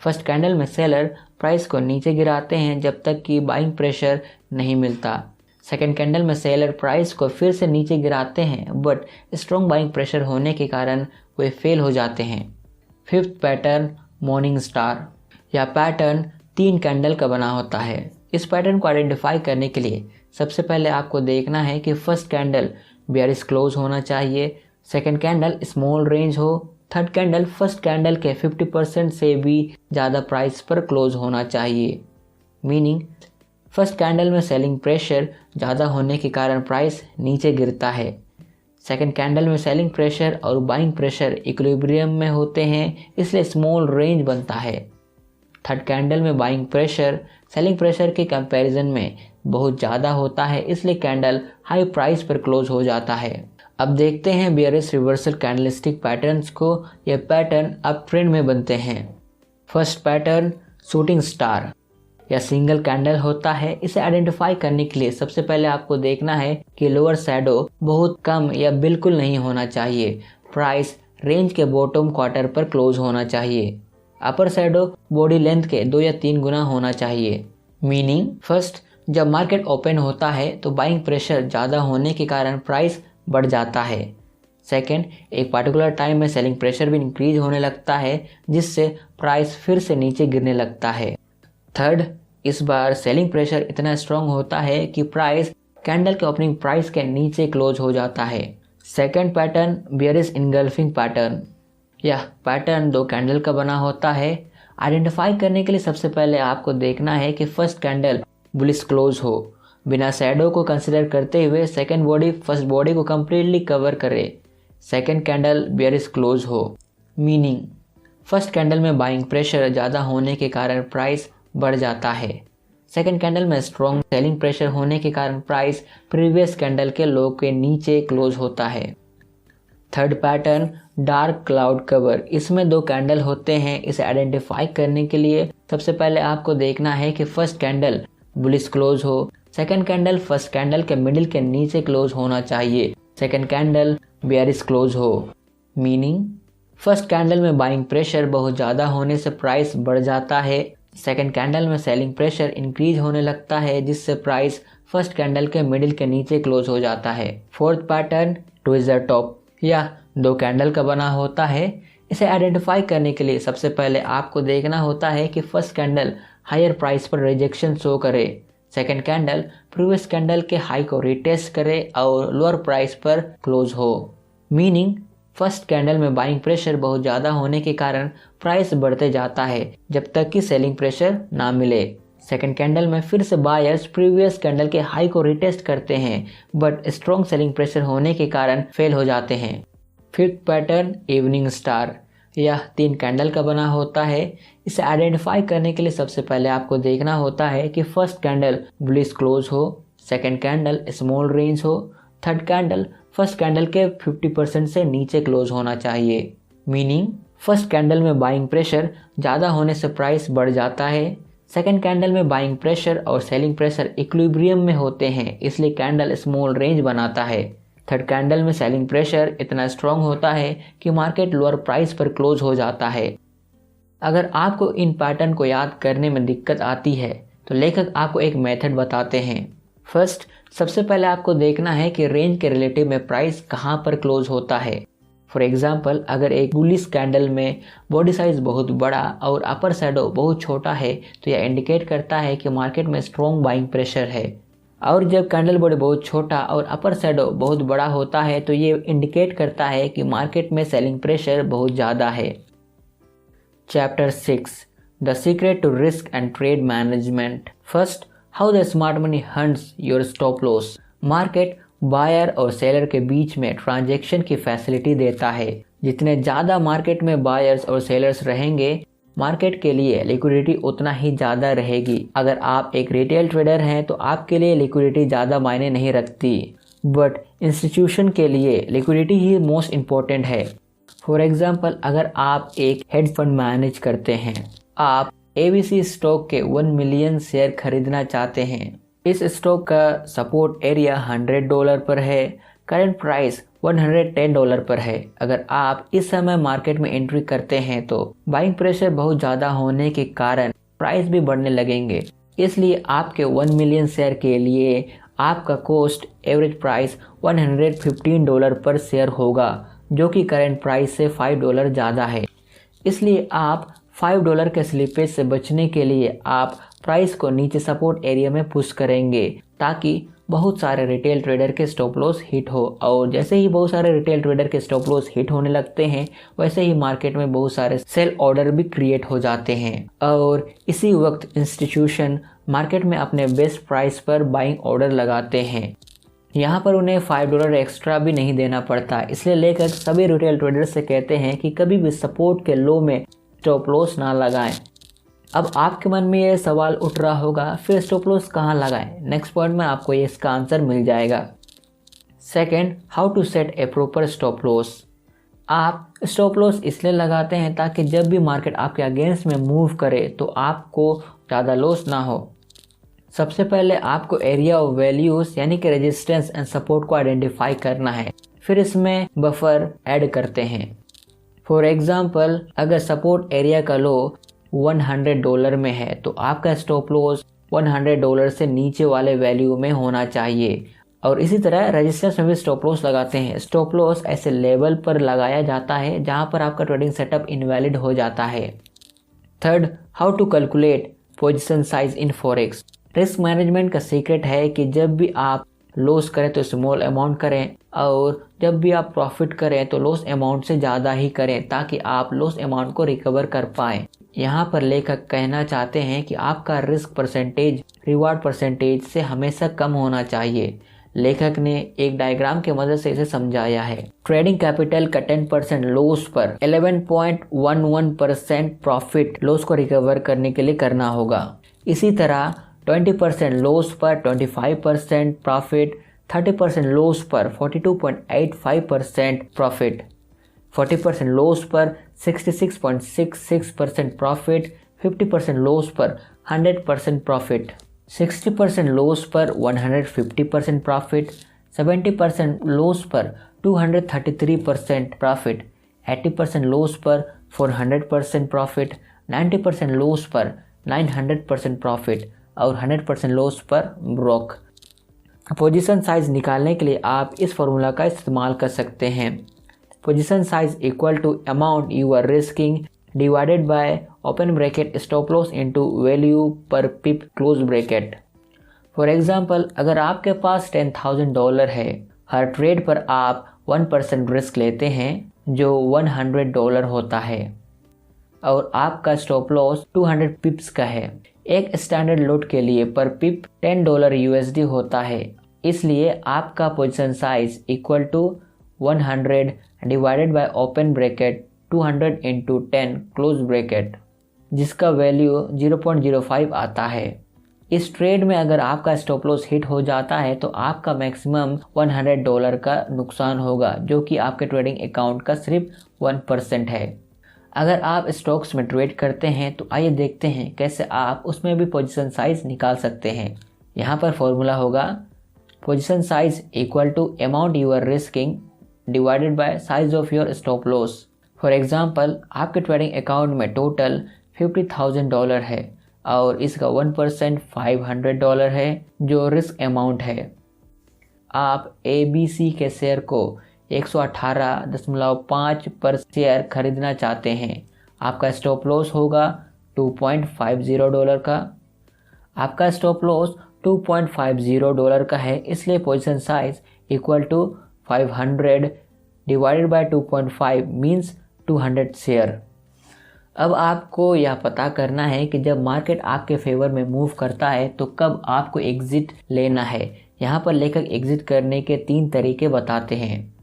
Speaker 1: फर्स्ट कैंडल में सेलर प्राइस को नीचे गिराते हैं जब तक कि बाइंग प्रेशर नहीं मिलता। सेकेंड कैंडल में सेलर प्राइस को फिर से नीचे गिराते हैं बट स्ट्रॉन्ग बाइंग प्रेशर होने के कारण वे फेल हो जाते हैं। Fifth pattern morning star. यह पैटर्न 3 कैंडल का बना होता है। इस पैटर्न को आइडेंटिफाई करने के लिए सबसे पहले आपको देखना है कि फर्स्ट कैंडल बेयरिश क्लोज होना चाहिए, सेकेंड कैंडल स्मॉल रेंज हो, थर्ड कैंडल फर्स्ट कैंडल के 50% से भी ज़्यादा प्राइस पर क्लोज होना चाहिए। मीनिंग, फर्स्ट कैंडल में सेलिंग प्रेशर ज़्यादा होने के कारण प्राइस नीचे गिरता है। सेकंड कैंडल में सेलिंग प्रेशर और बाइंग प्रेशर इक्विलिब्रियम में होते हैं इसलिए स्मॉल रेंज बनता है। थर्ड कैंडल में बाइंग प्रेशर सेलिंग प्रेशर के कंपैरिजन में बहुत ज़्यादा होता है इसलिए कैंडल हाई प्राइस पर क्लोज हो जाता है। अब देखते हैं बेयरिश रिवर्सल कैंडलस्टिक पैटर्न्स को। यह पैटर्न अप ट्रेंड में बनते हैं। फर्स्ट पैटर्न शूटिंग स्टार या सिंगल कैंडल होता है। इसे आइडेंटिफाई करने के लिए सबसे पहले आपको देखना है कि लोअर शैडो बहुत कम या बिल्कुल नहीं होना चाहिए। प्राइस रेंज के बॉटम क्वार्टर पर क्लोज होना चाहिए। अपर शैडो बॉडी लेंथ के 2 या 3 गुना होना चाहिए। मीनिंग फर्स्ट, जब मार्केट ओपन होता है तो बाइंग प्रेशर ज़्यादा होने के कारण प्राइस बढ़ जाता है। सेकेंड, एक पार्टिकुलर टाइम में सेलिंग प्रेशर भी इंक्रीज होने लगता है जिससे प्राइस फिर से नीचे गिरने लगता है। थर्ड, इस बार सेलिंग प्रेशर इतना स्ट्रॉन्ग होता है कि प्राइस कैंडल के ओपनिंग प्राइस के नीचे क्लोज हो जाता है। Second pattern bearish engulfing pattern. यह पैटर्न 2 कैंडल का बना होता है। आइडेंटिफाई करने के लिए सबसे पहले आपको देखना है कि फर्स्ट कैंडल बुलिश क्लोज हो। बिना शैडो को कंसिडर करते हुए सेकेंड बॉडी फर्स्ट बॉडी को कम्प्लीटली कवर करे। सेकेंड कैंडल बेयरिश क्लोज हो। मीनिंग फर्स्ट कैंडल में बाइंग प्रेशर ज़्यादा होने के कारण प्राइस बढ़ जाता है। सेकेंड कैंडल में स्ट्रॉन्ग सेलिंग प्रेशर होने के कारण प्राइस प्रीवियस कैंडल के लो के नीचे क्लोज होता है। Third pattern dark cloud cover. इसमें 2 कैंडल होते हैं। इसे आइडेंटिफाई करने के लिए सबसे पहले आपको देखना है कि फर्स्ट कैंडल बुलिश क्लोज हो। सेकेंड कैंडल फर्स्ट कैंडल के मिडिल के नीचे क्लोज होना चाहिए। सेकेंड कैंडल बेयरिश क्लोज हो। मीनिंग फर्स्ट कैंडल में बाइंग प्रेशर बहुत ज़्यादा होने से प्राइस बढ़ जाता है। सेकेंड कैंडल में सेलिंग प्रेशर इंक्रीज होने लगता है जिससे प्राइस फर्स्ट कैंडल के मिडिल के नीचे क्लोज हो जाता है। Fourth pattern tweezer top. यह 2 कैंडल का बना होता है। इसे आइडेंटिफाई करने के लिए सबसे पहले आपको देखना होता है कि फर्स्ट कैंडल हायर प्राइस पर रिजेक्शन शो करे। सेकेंड कैंडल प्रीवियस कैंडल के हाई को रिटेस्ट करे और लोअर प्राइस पर क्लोज हो। मीनिंग फर्स्ट कैंडल में बाइंग प्रेशर बहुत ज़्यादा होने के कारण प्राइस बढ़ते जाता है जब तक कि सेलिंग प्रेशर ना मिले। सेकेंड कैंडल में फिर से बायर्स प्रीवियस कैंडल के हाई को रिटेस्ट करते हैं बट स्ट्रॉन्ग सेलिंग प्रेशर होने के कारण फेल हो जाते हैं। Fifth pattern evening star. यह 3 कैंडल का बना होता है। इसे आइडेंटिफाई करने के लिए सबसे पहले आपको देखना होता है कि फर्स्ट कैंडल बुलिश क्लोज हो। सेकेंड कैंडल स्मॉल रेंज हो। थर्ड कैंडल फर्स्ट कैंडल के 50% से नीचे क्लोज होना चाहिए। मीनिंग फर्स्ट कैंडल में बाइंग प्रेशर ज़्यादा होने से प्राइस बढ़ जाता है। सेकेंड कैंडल में बाइंग प्रेशर और सेलिंग प्रेशर इक्विलिब्रियम में होते हैं इसलिए कैंडल स्मॉल रेंज बनाता है। थर्ड कैंडल में सेलिंग प्रेशर इतना स्ट्रॉन्ग होता है कि मार्केट लोअर प्राइस पर क्लोज हो जाता है। अगर आपको इन पैटर्न को याद करने में दिक्कत आती है तो लेखक आपको एक मेथड बताते हैं। फर्स्ट, सबसे पहले आपको देखना है कि रेंज के रिलेटिव में प्राइस कहाँ पर क्लोज होता है। फॉर एग्जाम्पल, अगर एक बुलिश कैंडल में बॉडी साइज बहुत बड़ा और अपर शैडो बहुत छोटा है तो यह इंडिकेट करता है कि मार्केट में स्ट्रॉन्ग बाइंग प्रेशर है। और जब कैंडल बॉडी बहुत छोटा और अपर शैडो बहुत बड़ा होता है तो ये इंडिकेट करता है कि मार्केट में सेलिंग प्रेशर बहुत ज़्यादा है। Chapter 6 the secret to risk and trade management. First, how the smart money hunts your stop loss. Market buyer और सेलर के बीच में ट्रांजैक्शन की फैसिलिटी देता है। जितने ज़्यादा मार्केट में बायर्स और सेलर्स रहेंगे मार्केट के लिए लिक्विडिटी उतना ही ज़्यादा रहेगी। अगर आप एक रिटेल ट्रेडर हैं तो आपके लिए लिक्विडिटी ज़्यादा मायने नहीं रखती बट इंस्टीट्यूशन के लिए लिक्विडिटी ही मोस्ट इम्पोर्टेंट है। फॉर एग्जाम्पल, अगर आप एक हेज फंड मैनेज करते हैं, आप ABC स्टॉक के 1 मिलियन शेयर खरीदना चाहते हैं। इस स्टॉक का सपोर्ट एरिया $100 पर है। करंट प्राइस $110 पर है। अगर आप इस समय मार्केट में एंट्री करते हैं तो बाइंग प्रेशर बहुत ज़्यादा होने के कारण प्राइस भी बढ़ने लगेंगे। इसलिए आपके 1 मिलियन शेयर के लिए आपका कॉस्ट एवरेज प्राइस $115 पर शेयर होगा जो कि करंट प्राइस से $5 ज़्यादा है। इसलिए आप $5 के स्लिपेज से बचने के लिए आप प्राइस को नीचे सपोर्ट एरिया में पुश करेंगे ताकि बहुत सारे रिटेल ट्रेडर के स्टॉप लॉस हिट हो। और जैसे ही बहुत सारे रिटेल ट्रेडर के स्टॉप लॉस हिट होने लगते हैं वैसे ही मार्केट में बहुत सारे सेल ऑर्डर भी क्रिएट हो जाते हैं और इसी वक्त इंस्टीट्यूशन मार्केट में अपने बेस्ट प्राइस पर बाइंग ऑर्डर लगाते हैं। यहाँ पर उन्हें $5 एक्स्ट्रा भी नहीं देना पड़ता। इसलिए लेकर सभी रिटेल ट्रेडर से कहते हैं कि कभी भी सपोर्ट के लो में स्टॉप लॉस ना लगाएं। अब आपके मन में ये सवाल उठ रहा होगा, फिर स्टॉप लॉस कहाँ लगाएं? नेक्स्ट पॉइंट में आपको ये इसका आंसर मिल जाएगा। Second, how to set a proper stop loss. आप स्टॉप लॉस इसलिए लगाते हैं ताकि जब भी मार्केट आपके अगेंस्ट में मूव करे तो आपको ज़्यादा लॉस ना हो। सबसे पहले आपको एरिया ऑफ वैल्यूज यानी कि रेजिस्टेंस एंड सपोर्ट को आइडेंटिफाई करना है, फिर इसमें बफर ऐड करते हैं। फॉर एग्जांपल, अगर सपोर्ट एरिया का लो $100 में है तो आपका स्टॉप लॉस $100 से नीचे वाले वैल्यू में होना चाहिए। और इसी तरह रेजिस्टेंस में भी स्टॉप लॉस लगाते हैं। स्टॉप लॉस ऐसे लेवल पर लगाया जाता है जहां पर आपका ट्रेडिंग सेटअप इनवैलिड हो जाता है। Third, how to calculate position size in forex. Risk management का सीक्रेट है कि जब भी आप लॉस करें तो स्मॉल अमाउंट करें और जब भी आप प्रॉफिट करें तो लॉस अमाउंट से ज़्यादा ही करें ताकि आप लॉस अमाउंट को रिकवर कर पाएँ। यहाँ पर लेखक कहना चाहते हैं कि आपका रिस्क परसेंटेज रिवार्ड परसेंटेज से हमेशा कम होना चाहिए। लेखक ने एक डायग्राम के मदद से इसे समझाया है। ट्रेडिंग कैपिटल का 10% लॉस पर 11.11% प्रॉफिट लॉस को रिकवर करने के लिए करना होगा। इसी तरह 20% लॉस पर 25% प्रॉफिट, 30% लॉस पर 42.85% प्रॉफिट, 40% लॉस पर 66.66% प्रॉफिट, 50% लॉस पर 100% प्रॉफिट, 60% लॉस पर 150% प्रॉफिट, 70% लॉस पर 233% प्रॉफिट, 80% लॉस पर 400% प्रॉफिट, 90% लॉस पर 900% प्रॉफिट और 100% लॉस पर ब्रोक। पोजीशन साइज निकालने के लिए आप इस फॉर्मूला का इस्तेमाल कर सकते हैं। Position size equal to amount you are risking divided by open bracket stop loss into value per pip close bracket. For example, अगर आपके पास $10,000 है, हर ट्रेड पर आप 1% रिस्क लेते हैं जो $100 होता है और आपका स्टॉप लॉस 200 पिप्स का है। एक स्टैंडर्ड लॉट के लिए पर पिप $10 USD होता है, इसलिए आपका position size equal to 100 divided by open bracket 200 into 10 close bracket, जिसका वैल्यू 0.05 आता है। इस ट्रेड में अगर आपका स्टॉप लॉस हिट हो जाता है तो आपका मैक्सिमम $100 का नुकसान होगा, जो कि आपके ट्रेडिंग अकाउंट का सिर्फ 1% है। अगर आप स्टॉक्स में ट्रेड करते हैं तो आइए देखते हैं कैसे आप उसमें भी पोजीशन साइज निकाल सकते हैं। यहाँ पर फॉर्मूला होगा position size equal to amount you are risking divided by size of your stop loss. For example, आपके ट्रेडिंग अकाउंट में टोटल $50,000 है और इसका 1% $500 है जो रिस्क अमाउंट है। आप ABC के शेयर को 118.5 पर शेयर खरीदना चाहते हैं। आपका स्टॉप लॉस होगा $2.50 का। आपका स्टॉप लॉस $2.50 का है, इसलिए position size equal to 500 divided by 2.5 means 200 share. अब आपको यह पता करना है कि जब मार्केट आपके फेवर में मूव करता है तो कब आपको एग्जिट लेना है। यहाँ पर लेखक एग्जिट करने के 3 तरीके बताते हैं।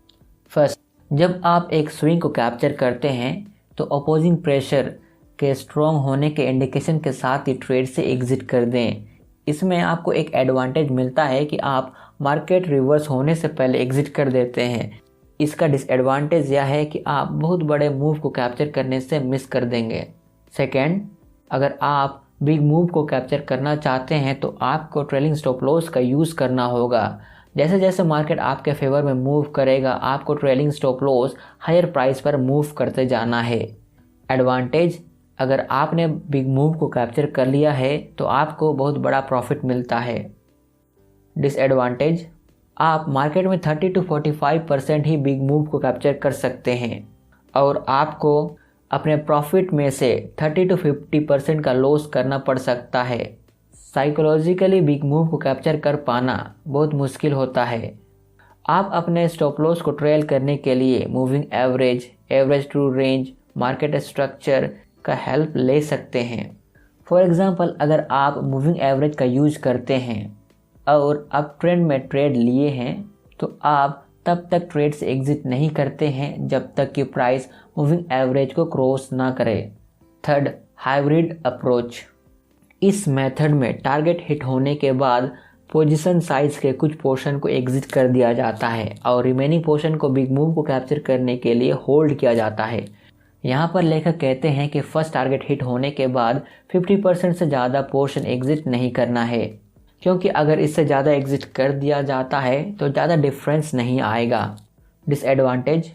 Speaker 1: फर्स्ट, जब आप एक स्विंग को कैप्चर करते हैं तो अपोजिंग प्रेशर के स्ट्रॉन्ग होने के इंडिकेशन के साथ ही ट्रेड से एग्जिट कर दें। इसमें आपको एक एडवांटेज मिलता है कि आप मार्केट रिवर्स होने से पहले एग्जिट कर देते हैं। इसका डिसएडवांटेज यह है कि आप बहुत बड़े मूव को कैप्चर करने से मिस कर देंगे। सेकेंड, अगर आप बिग मूव को कैप्चर करना चाहते हैं तो आपको ट्रेलिंग स्टॉप लॉस का यूज़ करना होगा। जैसे जैसे मार्केट आपके फेवर में मूव करेगा आपको trailing stop loss higher price पर मूव करते जाना है। एडवांटेज, अगर आपने बिग मूव को कैप्चर कर लिया है तो आपको बहुत बड़ा प्रॉफिट मिलता है। डिसएडवांटेज, आप मार्केट में 30 to 45% ही बिग मूव को कैप्चर कर सकते हैं और आपको अपने प्रॉफिट में से 30 to 50% का लॉस करना पड़ सकता है। साइकोलॉजिकली बिग मूव को कैप्चर कर पाना बहुत मुश्किल होता है। आप अपने स्टॉप लॉस को ट्रेल करने के लिए moving average, average true range, market structure का हेल्प ले सकते हैं। फॉर एग्जांपल, अगर आप मूविंग एवरेज का यूज करते हैं और अप ट्रेंड में ट्रेड लिए हैं तो आप तब तक ट्रेड से एग्जिट नहीं करते हैं जब तक कि प्राइस मूविंग एवरेज को क्रॉस ना करे। Third, hybrid approach. इस मेथड में टारगेट हिट होने के बाद पोजीशन साइज के कुछ पोर्शन को एग्जिट कर दिया जाता है और रिमेनिंग पोर्शन को बिग मूव को कैप्चर करने के लिए होल्ड किया जाता है। यहाँ पर लेखक कहते हैं कि फर्स्ट टारगेट हिट होने के बाद 50% से ज़्यादा पोर्शन एग्जिट नहीं करना है, क्योंकि अगर इससे ज़्यादा एग्जिट कर दिया जाता है तो ज़्यादा डिफरेंस नहीं आएगा। डिसएडवांटेज,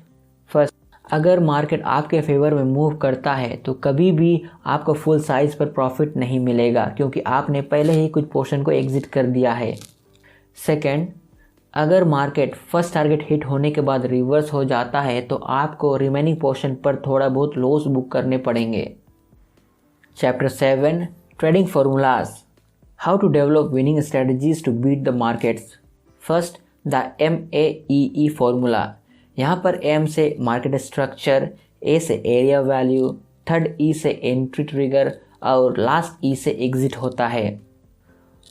Speaker 1: फर्स्ट, अगर मार्केट आपके फेवर में मूव करता है तो कभी भी आपको फुल साइज पर प्रॉफिट नहीं मिलेगा, क्योंकि आपने पहले ही कुछ पोर्शन को एग्जिट कर दिया है। सेकंड, अगर मार्केट फर्स्ट टारगेट हिट होने के बाद रिवर्स हो जाता है तो आपको रिमेनिंग पोर्शन पर थोड़ा बहुत लॉस बुक करने पड़ेंगे। Chapter 7, trading formulas, how to develop winning strategies to beat the markets. First, the MAEE formula. यहाँ पर M से मार्केट स्ट्रक्चर, A से एरिया वैल्यू, थर्ड E से एंट्री ट्रिगर और लास्ट E से एग्जिट होता है।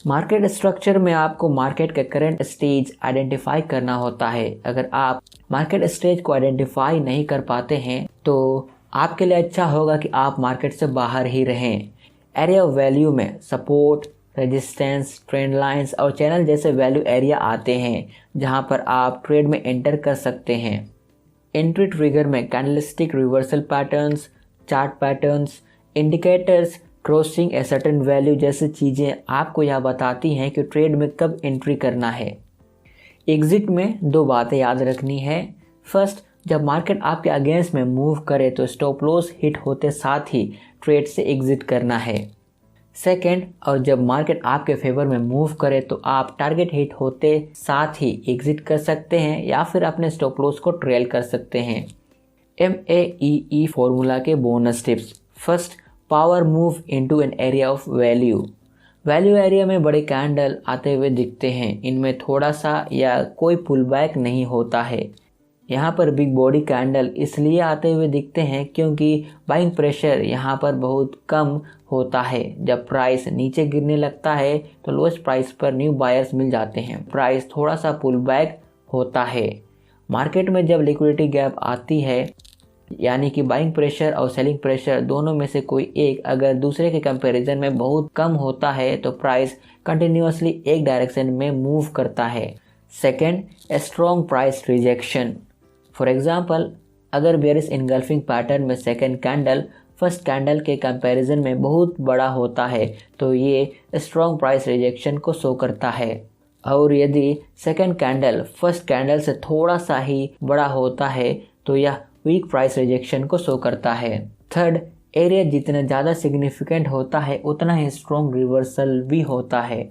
Speaker 1: मार्केट स्ट्रक्चर में आपको मार्केट का करंट स्टेज आइडेंटिफाई करना होता है। अगर आप मार्केट स्टेज को आइडेंटिफाई नहीं कर पाते हैं तो आपके लिए अच्छा होगा कि आप मार्केट से बाहर ही रहें। एरिया वैल्यू में सपोर्ट, रेजिस्टेंस, ट्रेंड लाइंस और चैनल जैसे वैल्यू एरिया आते हैं जहां पर आप ट्रेड में एंटर कर सकते हैं। एंट्री ट्रिगर में candlestick reversal patterns, chart patterns, indicators crossing a certain value जैसी चीज़ें आपको यह बताती हैं कि ट्रेड में कब एंट्री करना है। एग्जिट में दो बातें याद रखनी है। फर्स्ट, जब मार्केट आपके अगेंस्ट में मूव करे तो स्टॉप लॉस हिट होते साथ ही ट्रेड से एग्जिट करना है। सेकंड, और जब मार्केट आपके फेवर में मूव करे तो आप टारगेट हिट होते साथ ही एग्जिट कर सकते हैं या फिर अपने स्टॉप लॉस को ट्रेल कर सकते हैं। MAEE फॉर्मूला के bonus tips. First, power move into an area of value. Value area में बड़े कैंडल आते हुए दिखते हैं। इनमें थोड़ा सा या कोई पुल बैक नहीं होता है। यहाँ पर बिग बॉडी कैंडल इसलिए आते हुए दिखते हैं क्योंकि बाइंग प्रेशर यहाँ पर बहुत कम होता है। जब प्राइस नीचे गिरने लगता है तो लोएस्ट प्राइस पर न्यू बायर्स मिल जाते हैं। प्राइस थोड़ा सा पुल बैक होता है। मार्केट में जब लिक्विडिटी गैप आती है, यानी कि बाइंग प्रेशर और सेलिंग प्रेशर दोनों में से कोई एक अगर दूसरे के कंपैरिजन में बहुत कम होता है तो प्राइस कंटिन्यूअसली एक डायरेक्शन में मूव करता है। Second, strong price rejection. For example, अगर बेयरिश इनगल्फिंग पैटर्न में सेकंड कैंडल फर्स्ट कैंडल के कंपैरिजन में बहुत बड़ा होता है तो ये स्ट्रॉन्ग प्राइस रिजेक्शन को शो करता है। और यदि सेकंड कैंडल फर्स्ट कैंडल से थोड़ा सा ही बड़ा होता है तो यह वीक प्राइस रिजेक्शन को शो करता है। थर्ड, एरिया जितना ज़्यादा सिग्निफिकेंट होता है उतना ही स्ट्रॉन्ग रिवर्सल भी होता है।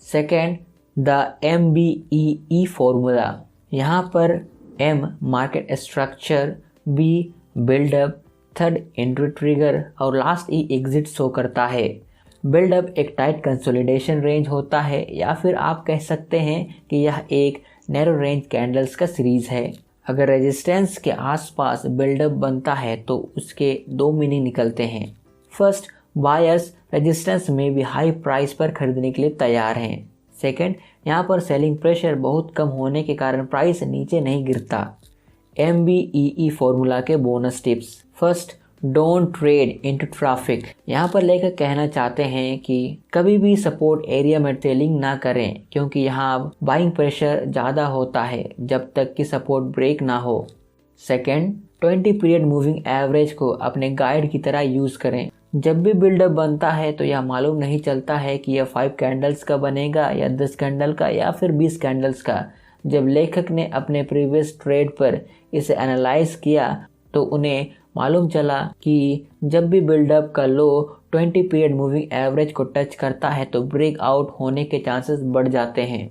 Speaker 1: Second, the MBEE formula. यहाँ पर M market structure, B buildup, third entry trigger और लास्ट E एग्जिट शो करता है। बिल्डअप एक टाइट कंसोलिडेशन रेंज होता है या फिर आप कह सकते हैं कि यह एक नैरो रेंज कैंडल्स का सीरीज है। अगर रेजिस्टेंस के आसपास बिल्डअप बनता है तो उसके दो मीनिंग निकलते हैं। फर्स्ट, बायर्स रेजिस्टेंस में भी हाई प्राइस पर खरीदने के लिए तैयार हैं। सेकंड, यहाँ पर सेलिंग प्रेशर बहुत कम होने के कारण प्राइस नीचे नहीं गिरता। MBEE फॉर्मूला के bonus tips. First, don't trade into traffic. यहाँ पर लेकर कहना चाहते हैं कि कभी भी सपोर्ट एरिया में ट्रेलिंग ना करें, क्योंकि यहाँ बाइंग प्रेशर ज़्यादा होता है जब तक कि सपोर्ट ब्रेक ना हो। सेकंड, 20 पीरियड मूविंग एवरेज को अपने गाइड की तरह यूज़ करें। जब भी बिल्डअप बनता है तो यह मालूम नहीं चलता है कि यह 5 कैंडल्स का बनेगा या 10 कैंडल का या फिर 20 कैंडल्स का। जब लेखक ने अपने प्रीवियस ट्रेड पर इसे एनालाइज किया तो उन्हें मालूम चला कि जब भी बिल्डअप का लो 20 पीरियड मूविंग एवरेज को टच करता है तो ब्रेकआउट होने के चांसेस बढ़ जाते हैं।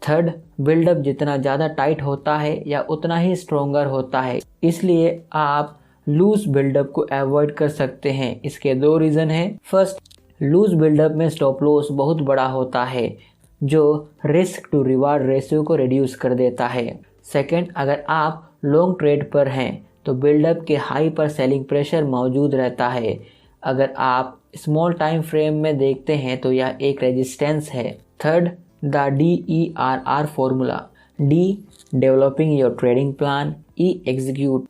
Speaker 1: थर्ड, बिल्डअप जितना ज़्यादा टाइट होता है या उतना ही स्ट्रोंगर होता है, इसलिए आप लूज बिल्डअप को अवॉइड कर सकते हैं। इसके दो रीज़न हैं। फर्स्ट, लूज बिल्डअप में स्टॉप लॉस बहुत बड़ा होता है जो रिस्क टू रिवार्ड रेशियो को रिड्यूस कर देता है। सेकेंड, अगर आप लॉन्ग ट्रेड पर हैं तो बिल्डअप के हाई पर सेलिंग प्रेशर मौजूद रहता है। अगर आप स्मॉल टाइम फ्रेम में देखते हैं तो यह एक रेजिस्टेंस है। Third, the DERR formula. D, developing your trading plan, E, execute,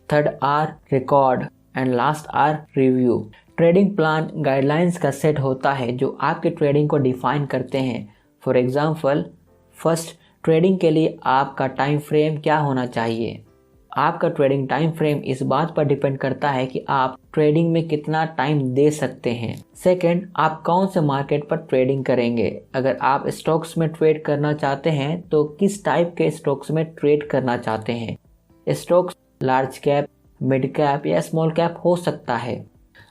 Speaker 1: third R, record and last R, review. Trading plan guidelines का सेट होता है जो आपके ट्रेडिंग को डिफाइन करते हैं। फॉर एग्जांपल, फर्स्ट, ट्रेडिंग के लिए आपका टाइम फ्रेम क्या होना चाहिए। आपका ट्रेडिंग टाइम फ्रेम इस बात पर डिपेंड करता है कि आप ट्रेडिंग में कितना टाइम दे सकते हैं। सेकंड, आप कौन से मार्केट पर ट्रेडिंग करेंगे। अगर आप स्टॉक्स में ट्रेड करना चाहते हैं तो किस टाइप के स्टॉक्स में ट्रेड करना चाहते हैं। Stocks large cap, mid cap या स्मॉल कैप हो सकता है।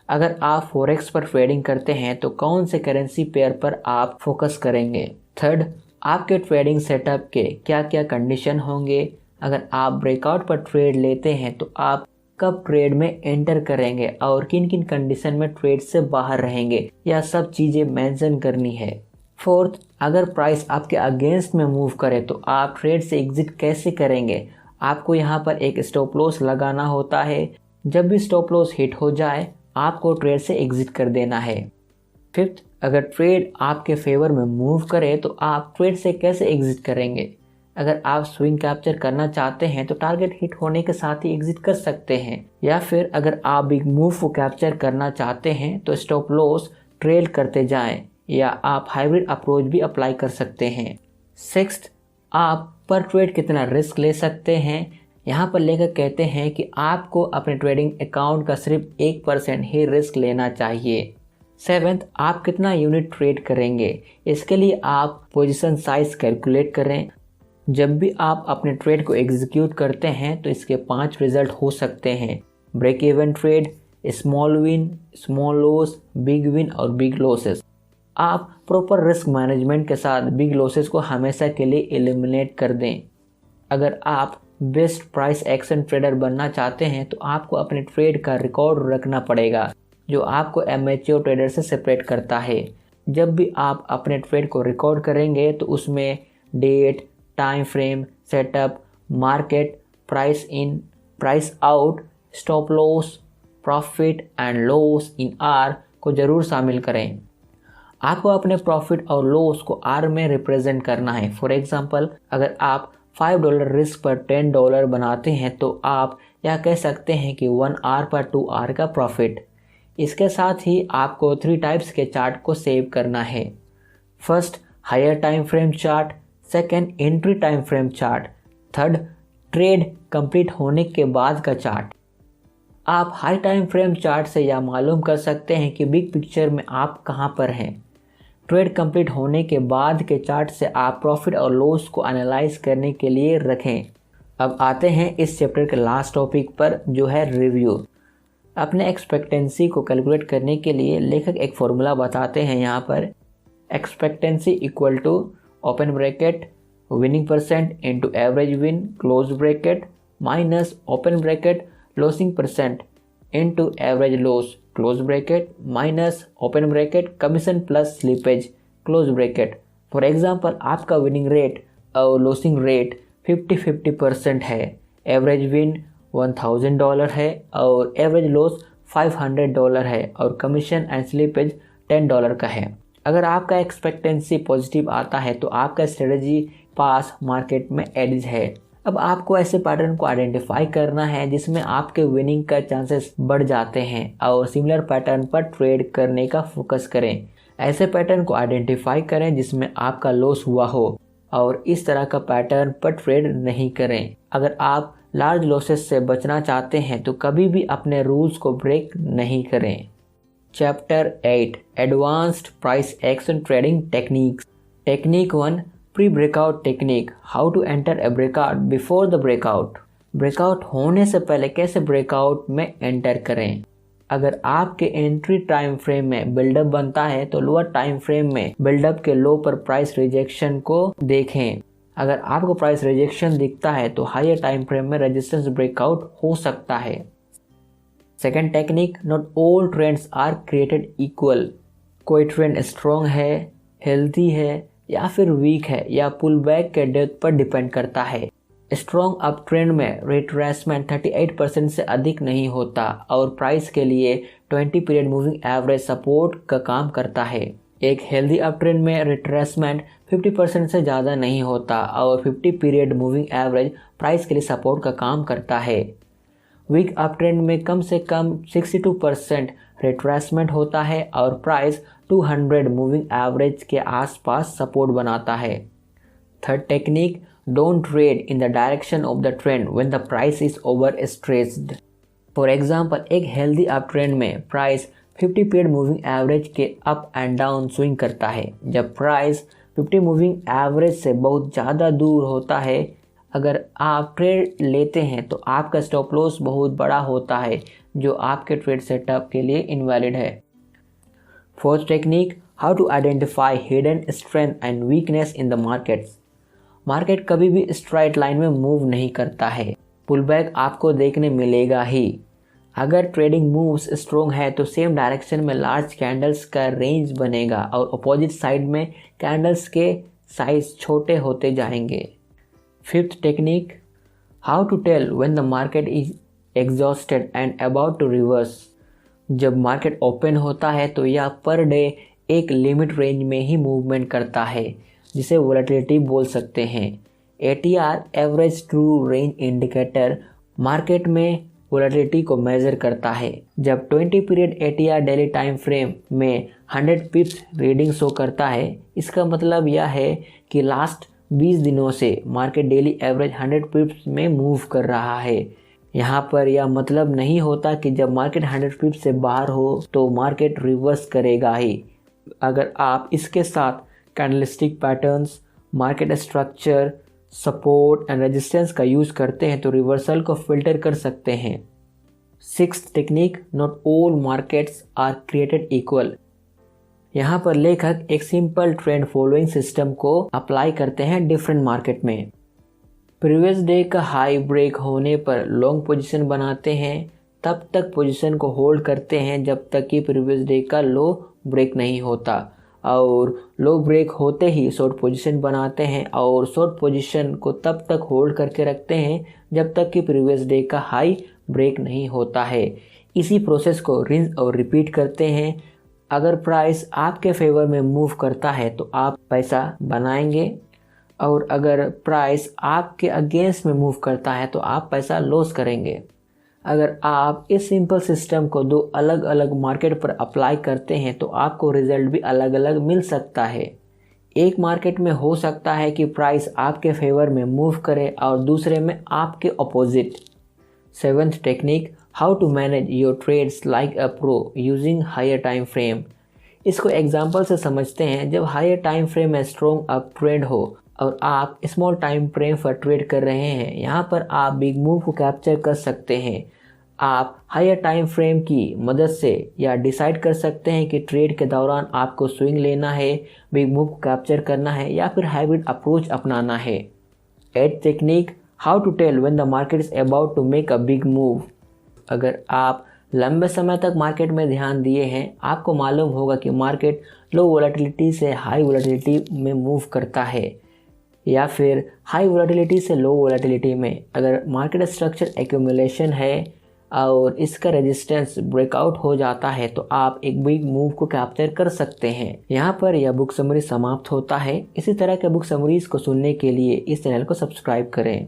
Speaker 1: अगर आप फॉरेक्स पर ट्रेडिंग करते हैं तो कौन से करेंसी पेयर पर आप फोकस करेंगे। थर्ड, आपके ट्रेडिंग सेटअप के क्या क्या कंडीशन होंगे। अगर आप ब्रेकआउट पर ट्रेड लेते हैं तो आप कब ट्रेड में एंटर करेंगे और किन किन कंडीशन में ट्रेड से बाहर रहेंगे, यह सब चीज़ें मेंशन करनी है। फोर्थ, अगर प्राइस आपके अगेंस्ट में मूव करे तो आप ट्रेड से एग्जिट कैसे करेंगे। आपको यहाँ पर एक स्टॉप लॉस लगाना होता है। जब भी स्टॉप लॉस हिट हो जाए आपको ट्रेड से एग्जिट कर देना है। फिफ्थ, अगर ट्रेड आपके फेवर में मूव करे तो आप ट्रेड से कैसे एग्जिट करेंगे। अगर आप स्विंग कैप्चर करना चाहते हैं तो टारगेट हिट होने के साथ ही एग्जिट कर सकते हैं, या फिर अगर आप बिग मूव को कैप्चर करना चाहते हैं तो स्टॉप लॉस ट्रेल करते जाएं, या आप हाइब्रिड अप्रोच भी अप्लाई कर सकते हैं। सिक्स्थ, आप पर ट्रेड कितना रिस्क ले सकते हैं। यहाँ पर लेकर कहते हैं कि आपको अपने ट्रेडिंग अकाउंट का सिर्फ 1% ही रिस्क लेना चाहिए। सेवेंथ, आप कितना यूनिट ट्रेड करेंगे। इसके लिए आप पोजीशन साइज कैलकुलेट करें। जब भी आप अपने ट्रेड को एग्जीक्यूट करते हैं तो इसके 5 रिजल्ट हो सकते हैं। Break even trade, small win, small loss, big win और बिग लॉसेस। आप प्रॉपर रिस्क मैनेजमेंट के साथ बिग लॉसेस को हमेशा के लिए एलिमिनेट कर दें। अगर आप बेस्ट प्राइस एक्शन ट्रेडर बनना चाहते हैं तो आपको अपने ट्रेड का रिकॉर्ड रखना पड़ेगा, जो आपको एमेच्योर ट्रेडर से सेपरेट करता है। जब भी आप अपने ट्रेड को रिकॉर्ड करेंगे तो उसमें date, time frame, setup, market, price in, price out, stop loss, profit and loss in R को जरूर शामिल करें। आपको अपने प्रॉफिट और लॉस को आर में रिप्रेजेंट करना है। फॉर एग्जांपल, अगर आप $5 रिस्क पर $10 बनाते हैं तो आप यह कह सकते हैं कि 1 आर पर 2 आर का प्रॉफिट। इसके साथ ही आपको 3 टाइप्स के चार्ट को सेव करना है। First, higher time frame chart. Second, entry time frame chart. Third, trade complete होने के बाद का चार्ट। आप हाई टाइम फ्रेम चार्ट से यह मालूम कर सकते हैं कि बिग पिक्चर में आप कहां पर हैं। ट्रेड कंप्लीट होने के बाद के चार्ट से आप प्रॉफिट और लॉस को एनालाइज करने के लिए रखें। अब आते हैं इस चैप्टर के लास्ट टॉपिक पर, जो है रिव्यू। अपने एक्सपेक्टेंसी को कैलकुलेट करने के लिए लेखक एक फॉर्मूला बताते हैं यहाँ पर। Expectancy equal to open bracket winning percent into average win close bracket minus open bracket losing percent into average loss close bracket minus open bracket commission plus slippage close bracket. For example, आपका winning rate और losing rate 50-50% है। Average win $1000 है और average loss $500 है और commission and slippage $10 का है। अगर आपका एक्सपेक्टेंसी पॉजिटिव आता है तो आपका स्ट्रेटजी पास मार्केट में एडिज है। अब आपको ऐसे पैटर्न को आइडेंटिफाई करना है जिसमें आपके विनिंग का चांसेस बढ़ जाते हैं और सिमिलर पैटर्न पर ट्रेड करने का फोकस करें। ऐसे पैटर्न को आइडेंटिफाई करें जिसमें आपका लॉस हुआ हो और इस तरह का पैटर्न पर ट्रेड नहीं करें। अगर आप लार्ज लॉसेस से बचना चाहते हैं तो कभी भी अपने रूल्स को ब्रेक नहीं करें। Chapter 8 advanced price action trading techniques. Technique 1 pre breakout technique. How to enter a breakout before the breakout. Breakout होने से पहले कैसे ब्रेकआउट में एंटर करें। अगर आपके एंट्री टाइम फ्रेम में बिल्डअप बनता है तो लोअर टाइम फ्रेम में बिल्डअप के लो पर प्राइस रिजेक्शन को देखें। अगर आपको प्राइस रिजेक्शन दिखता है तो हायर टाइम फ्रेम में रेजिस्टेंस ब्रेकआउट हो सकता है। Second technique, not all trends are created equal. कोई ट्रेंड स्ट्रॉन्ग है, हेल्थी है या फिर वीक है या पुल बैक के डेप्थ पर डिपेंड करता है। स्ट्रॉन्ग अप ट्रेंड में रिट्रेसमेंट 38% से अधिक नहीं होता और प्राइस के लिए 20 पीरियड मूविंग एवरेज सपोर्ट का काम करता है। एक हेल्दी अप ट्रेंड में रिट्रेसमेंट 50% से ज़्यादा नहीं होता और 50 पीरियड मूविंग एवरेज प्राइस के लिए सपोर्ट का काम करता है। वीक अप ट्रेंड में कम से कम 62% रिट्रेसमेंट होता है और प्राइस 200 मूविंग एवरेज के आसपास सपोर्ट बनाता है। Third technique, don't trade in the direction of the trend when the price is over stressed. For example, एक हेल्दी अप ट्रेंड में प्राइस 50 पीरियड मूविंग एवरेज के अप एंड डाउन स्विंग करता है। जब प्राइस 50 मूविंग एवरेज से बहुत ज़्यादा दूर होता है, अगर आप ट्रेड लेते हैं तो आपका स्टॉप लॉस बहुत बड़ा होता है, जो आपके ट्रेड सेटअप के लिए इनवैलिड है। Fourth technique, how to identify hidden strength and weakness in the markets. Market कभी भी स्ट्राइट लाइन में मूव नहीं करता है, पुलबैक आपको देखने मिलेगा ही। अगर ट्रेडिंग मूव्स स्ट्रॉन्ग है तो सेम डायरेक्शन में लार्ज कैंडल्स का रेंज बनेगा और अपोजिट साइड में कैंडल्स के साइज छोटे होते जाएंगे। Fifth technique, how to tell when the market is exhausted and about to reverse. जब मार्केट ओपन होता है तो यह पर डे एक लिमिट रेंज में ही मूवमेंट करता है, जिसे वोलेटिलिटी बोल सकते हैं। ATR average true range indicator market में वोलेटिलिटी को मेजर करता है। जब 20 period ATR daily time frame में 100 पिप्स रीडिंग शो करता है, इसका मतलब यह है कि लास्ट 20 दिनों से मार्केट डेली एवरेज 100 पिप्स में मूव कर रहा है। यहाँ पर यह मतलब नहीं होता कि जब मार्केट 100 पिप्स से बाहर हो तो मार्केट रिवर्स करेगा ही। अगर आप इसके साथ candlestick patterns, market structure, support and resistance का यूज़ करते हैं तो रिवर्सल को फिल्टर कर सकते हैं। Sixth technique, not all markets are created equal. यहाँ पर लेखक एक सिंपल ट्रेंड फॉलोइंग सिस्टम को अप्लाई करते हैं डिफरेंट मार्केट में। प्रीवियस डे का हाई ब्रेक होने पर लॉन्ग पोजीशन बनाते हैं, तब तक पोजीशन को होल्ड करते हैं जब तक कि प्रीवियस डे का लो ब्रेक नहीं होता, और लो ब्रेक होते ही शॉर्ट पोजीशन बनाते हैं और शॉर्ट पोजीशन को तब तक होल्ड करके रखते हैं जब तक कि प्रीवियस डे का हाई ब्रेक नहीं होता है। इसी प्रोसेस को रिंस और रिपीट करते हैं। अगर प्राइस आपके फेवर में मूव करता है तो आप पैसा बनाएंगे, और अगर प्राइस आपके अगेंस्ट में मूव करता है तो आप पैसा लॉस करेंगे। अगर आप इस सिंपल सिस्टम को दो अलग अलग मार्केट पर अप्लाई करते हैं तो आपको रिजल्ट भी अलग अलग मिल सकता है। एक मार्केट में हो सकता है कि प्राइस आपके फेवर में मूव करे और दूसरे में आपके अपोजिट। Seventh technique, how to manage your trades like a pro using higher time frame. इसको एग्जांपल से समझते हैं। जब हायर टाइम फ्रेम में स्ट्रॉन्ग अप ट्रेंड हो और आप स्मॉल टाइम फ्रेम पर ट्रेड कर रहे हैं, यहाँ पर आप बिग मूव को कैप्चर कर सकते हैं। आप हायर टाइम फ्रेम की मदद से यह डिसाइड कर सकते हैं कि ट्रेड के दौरान आपको स्विंग लेना है, बिग मूव को कैप्चर करना है या फिर हाइब्रिड अप्रोच अपनाना है। Eighth technique, how to tell when the market is about to make a big move. अगर आप लंबे समय तक मार्केट में ध्यान दिए हैं, आपको मालूम होगा कि मार्केट लो वोलेटिलिटी से हाई वोलेटिलिटी में मूव करता है या फिर हाई वोलेटिलिटी से लो वोलेटिलिटी में। अगर मार्केट स्ट्रक्चर एक्यूमुलेशन है और इसका रेजिस्टेंस ब्रेकआउट हो जाता है तो आप एक बिग मूव को कैप्चर कर सकते हैं। यहाँ पर यह बुक समरी समाप्त होता है। इसी तरह के बुक समरीज को सुनने के लिए इस चैनल को सब्सक्राइब करें।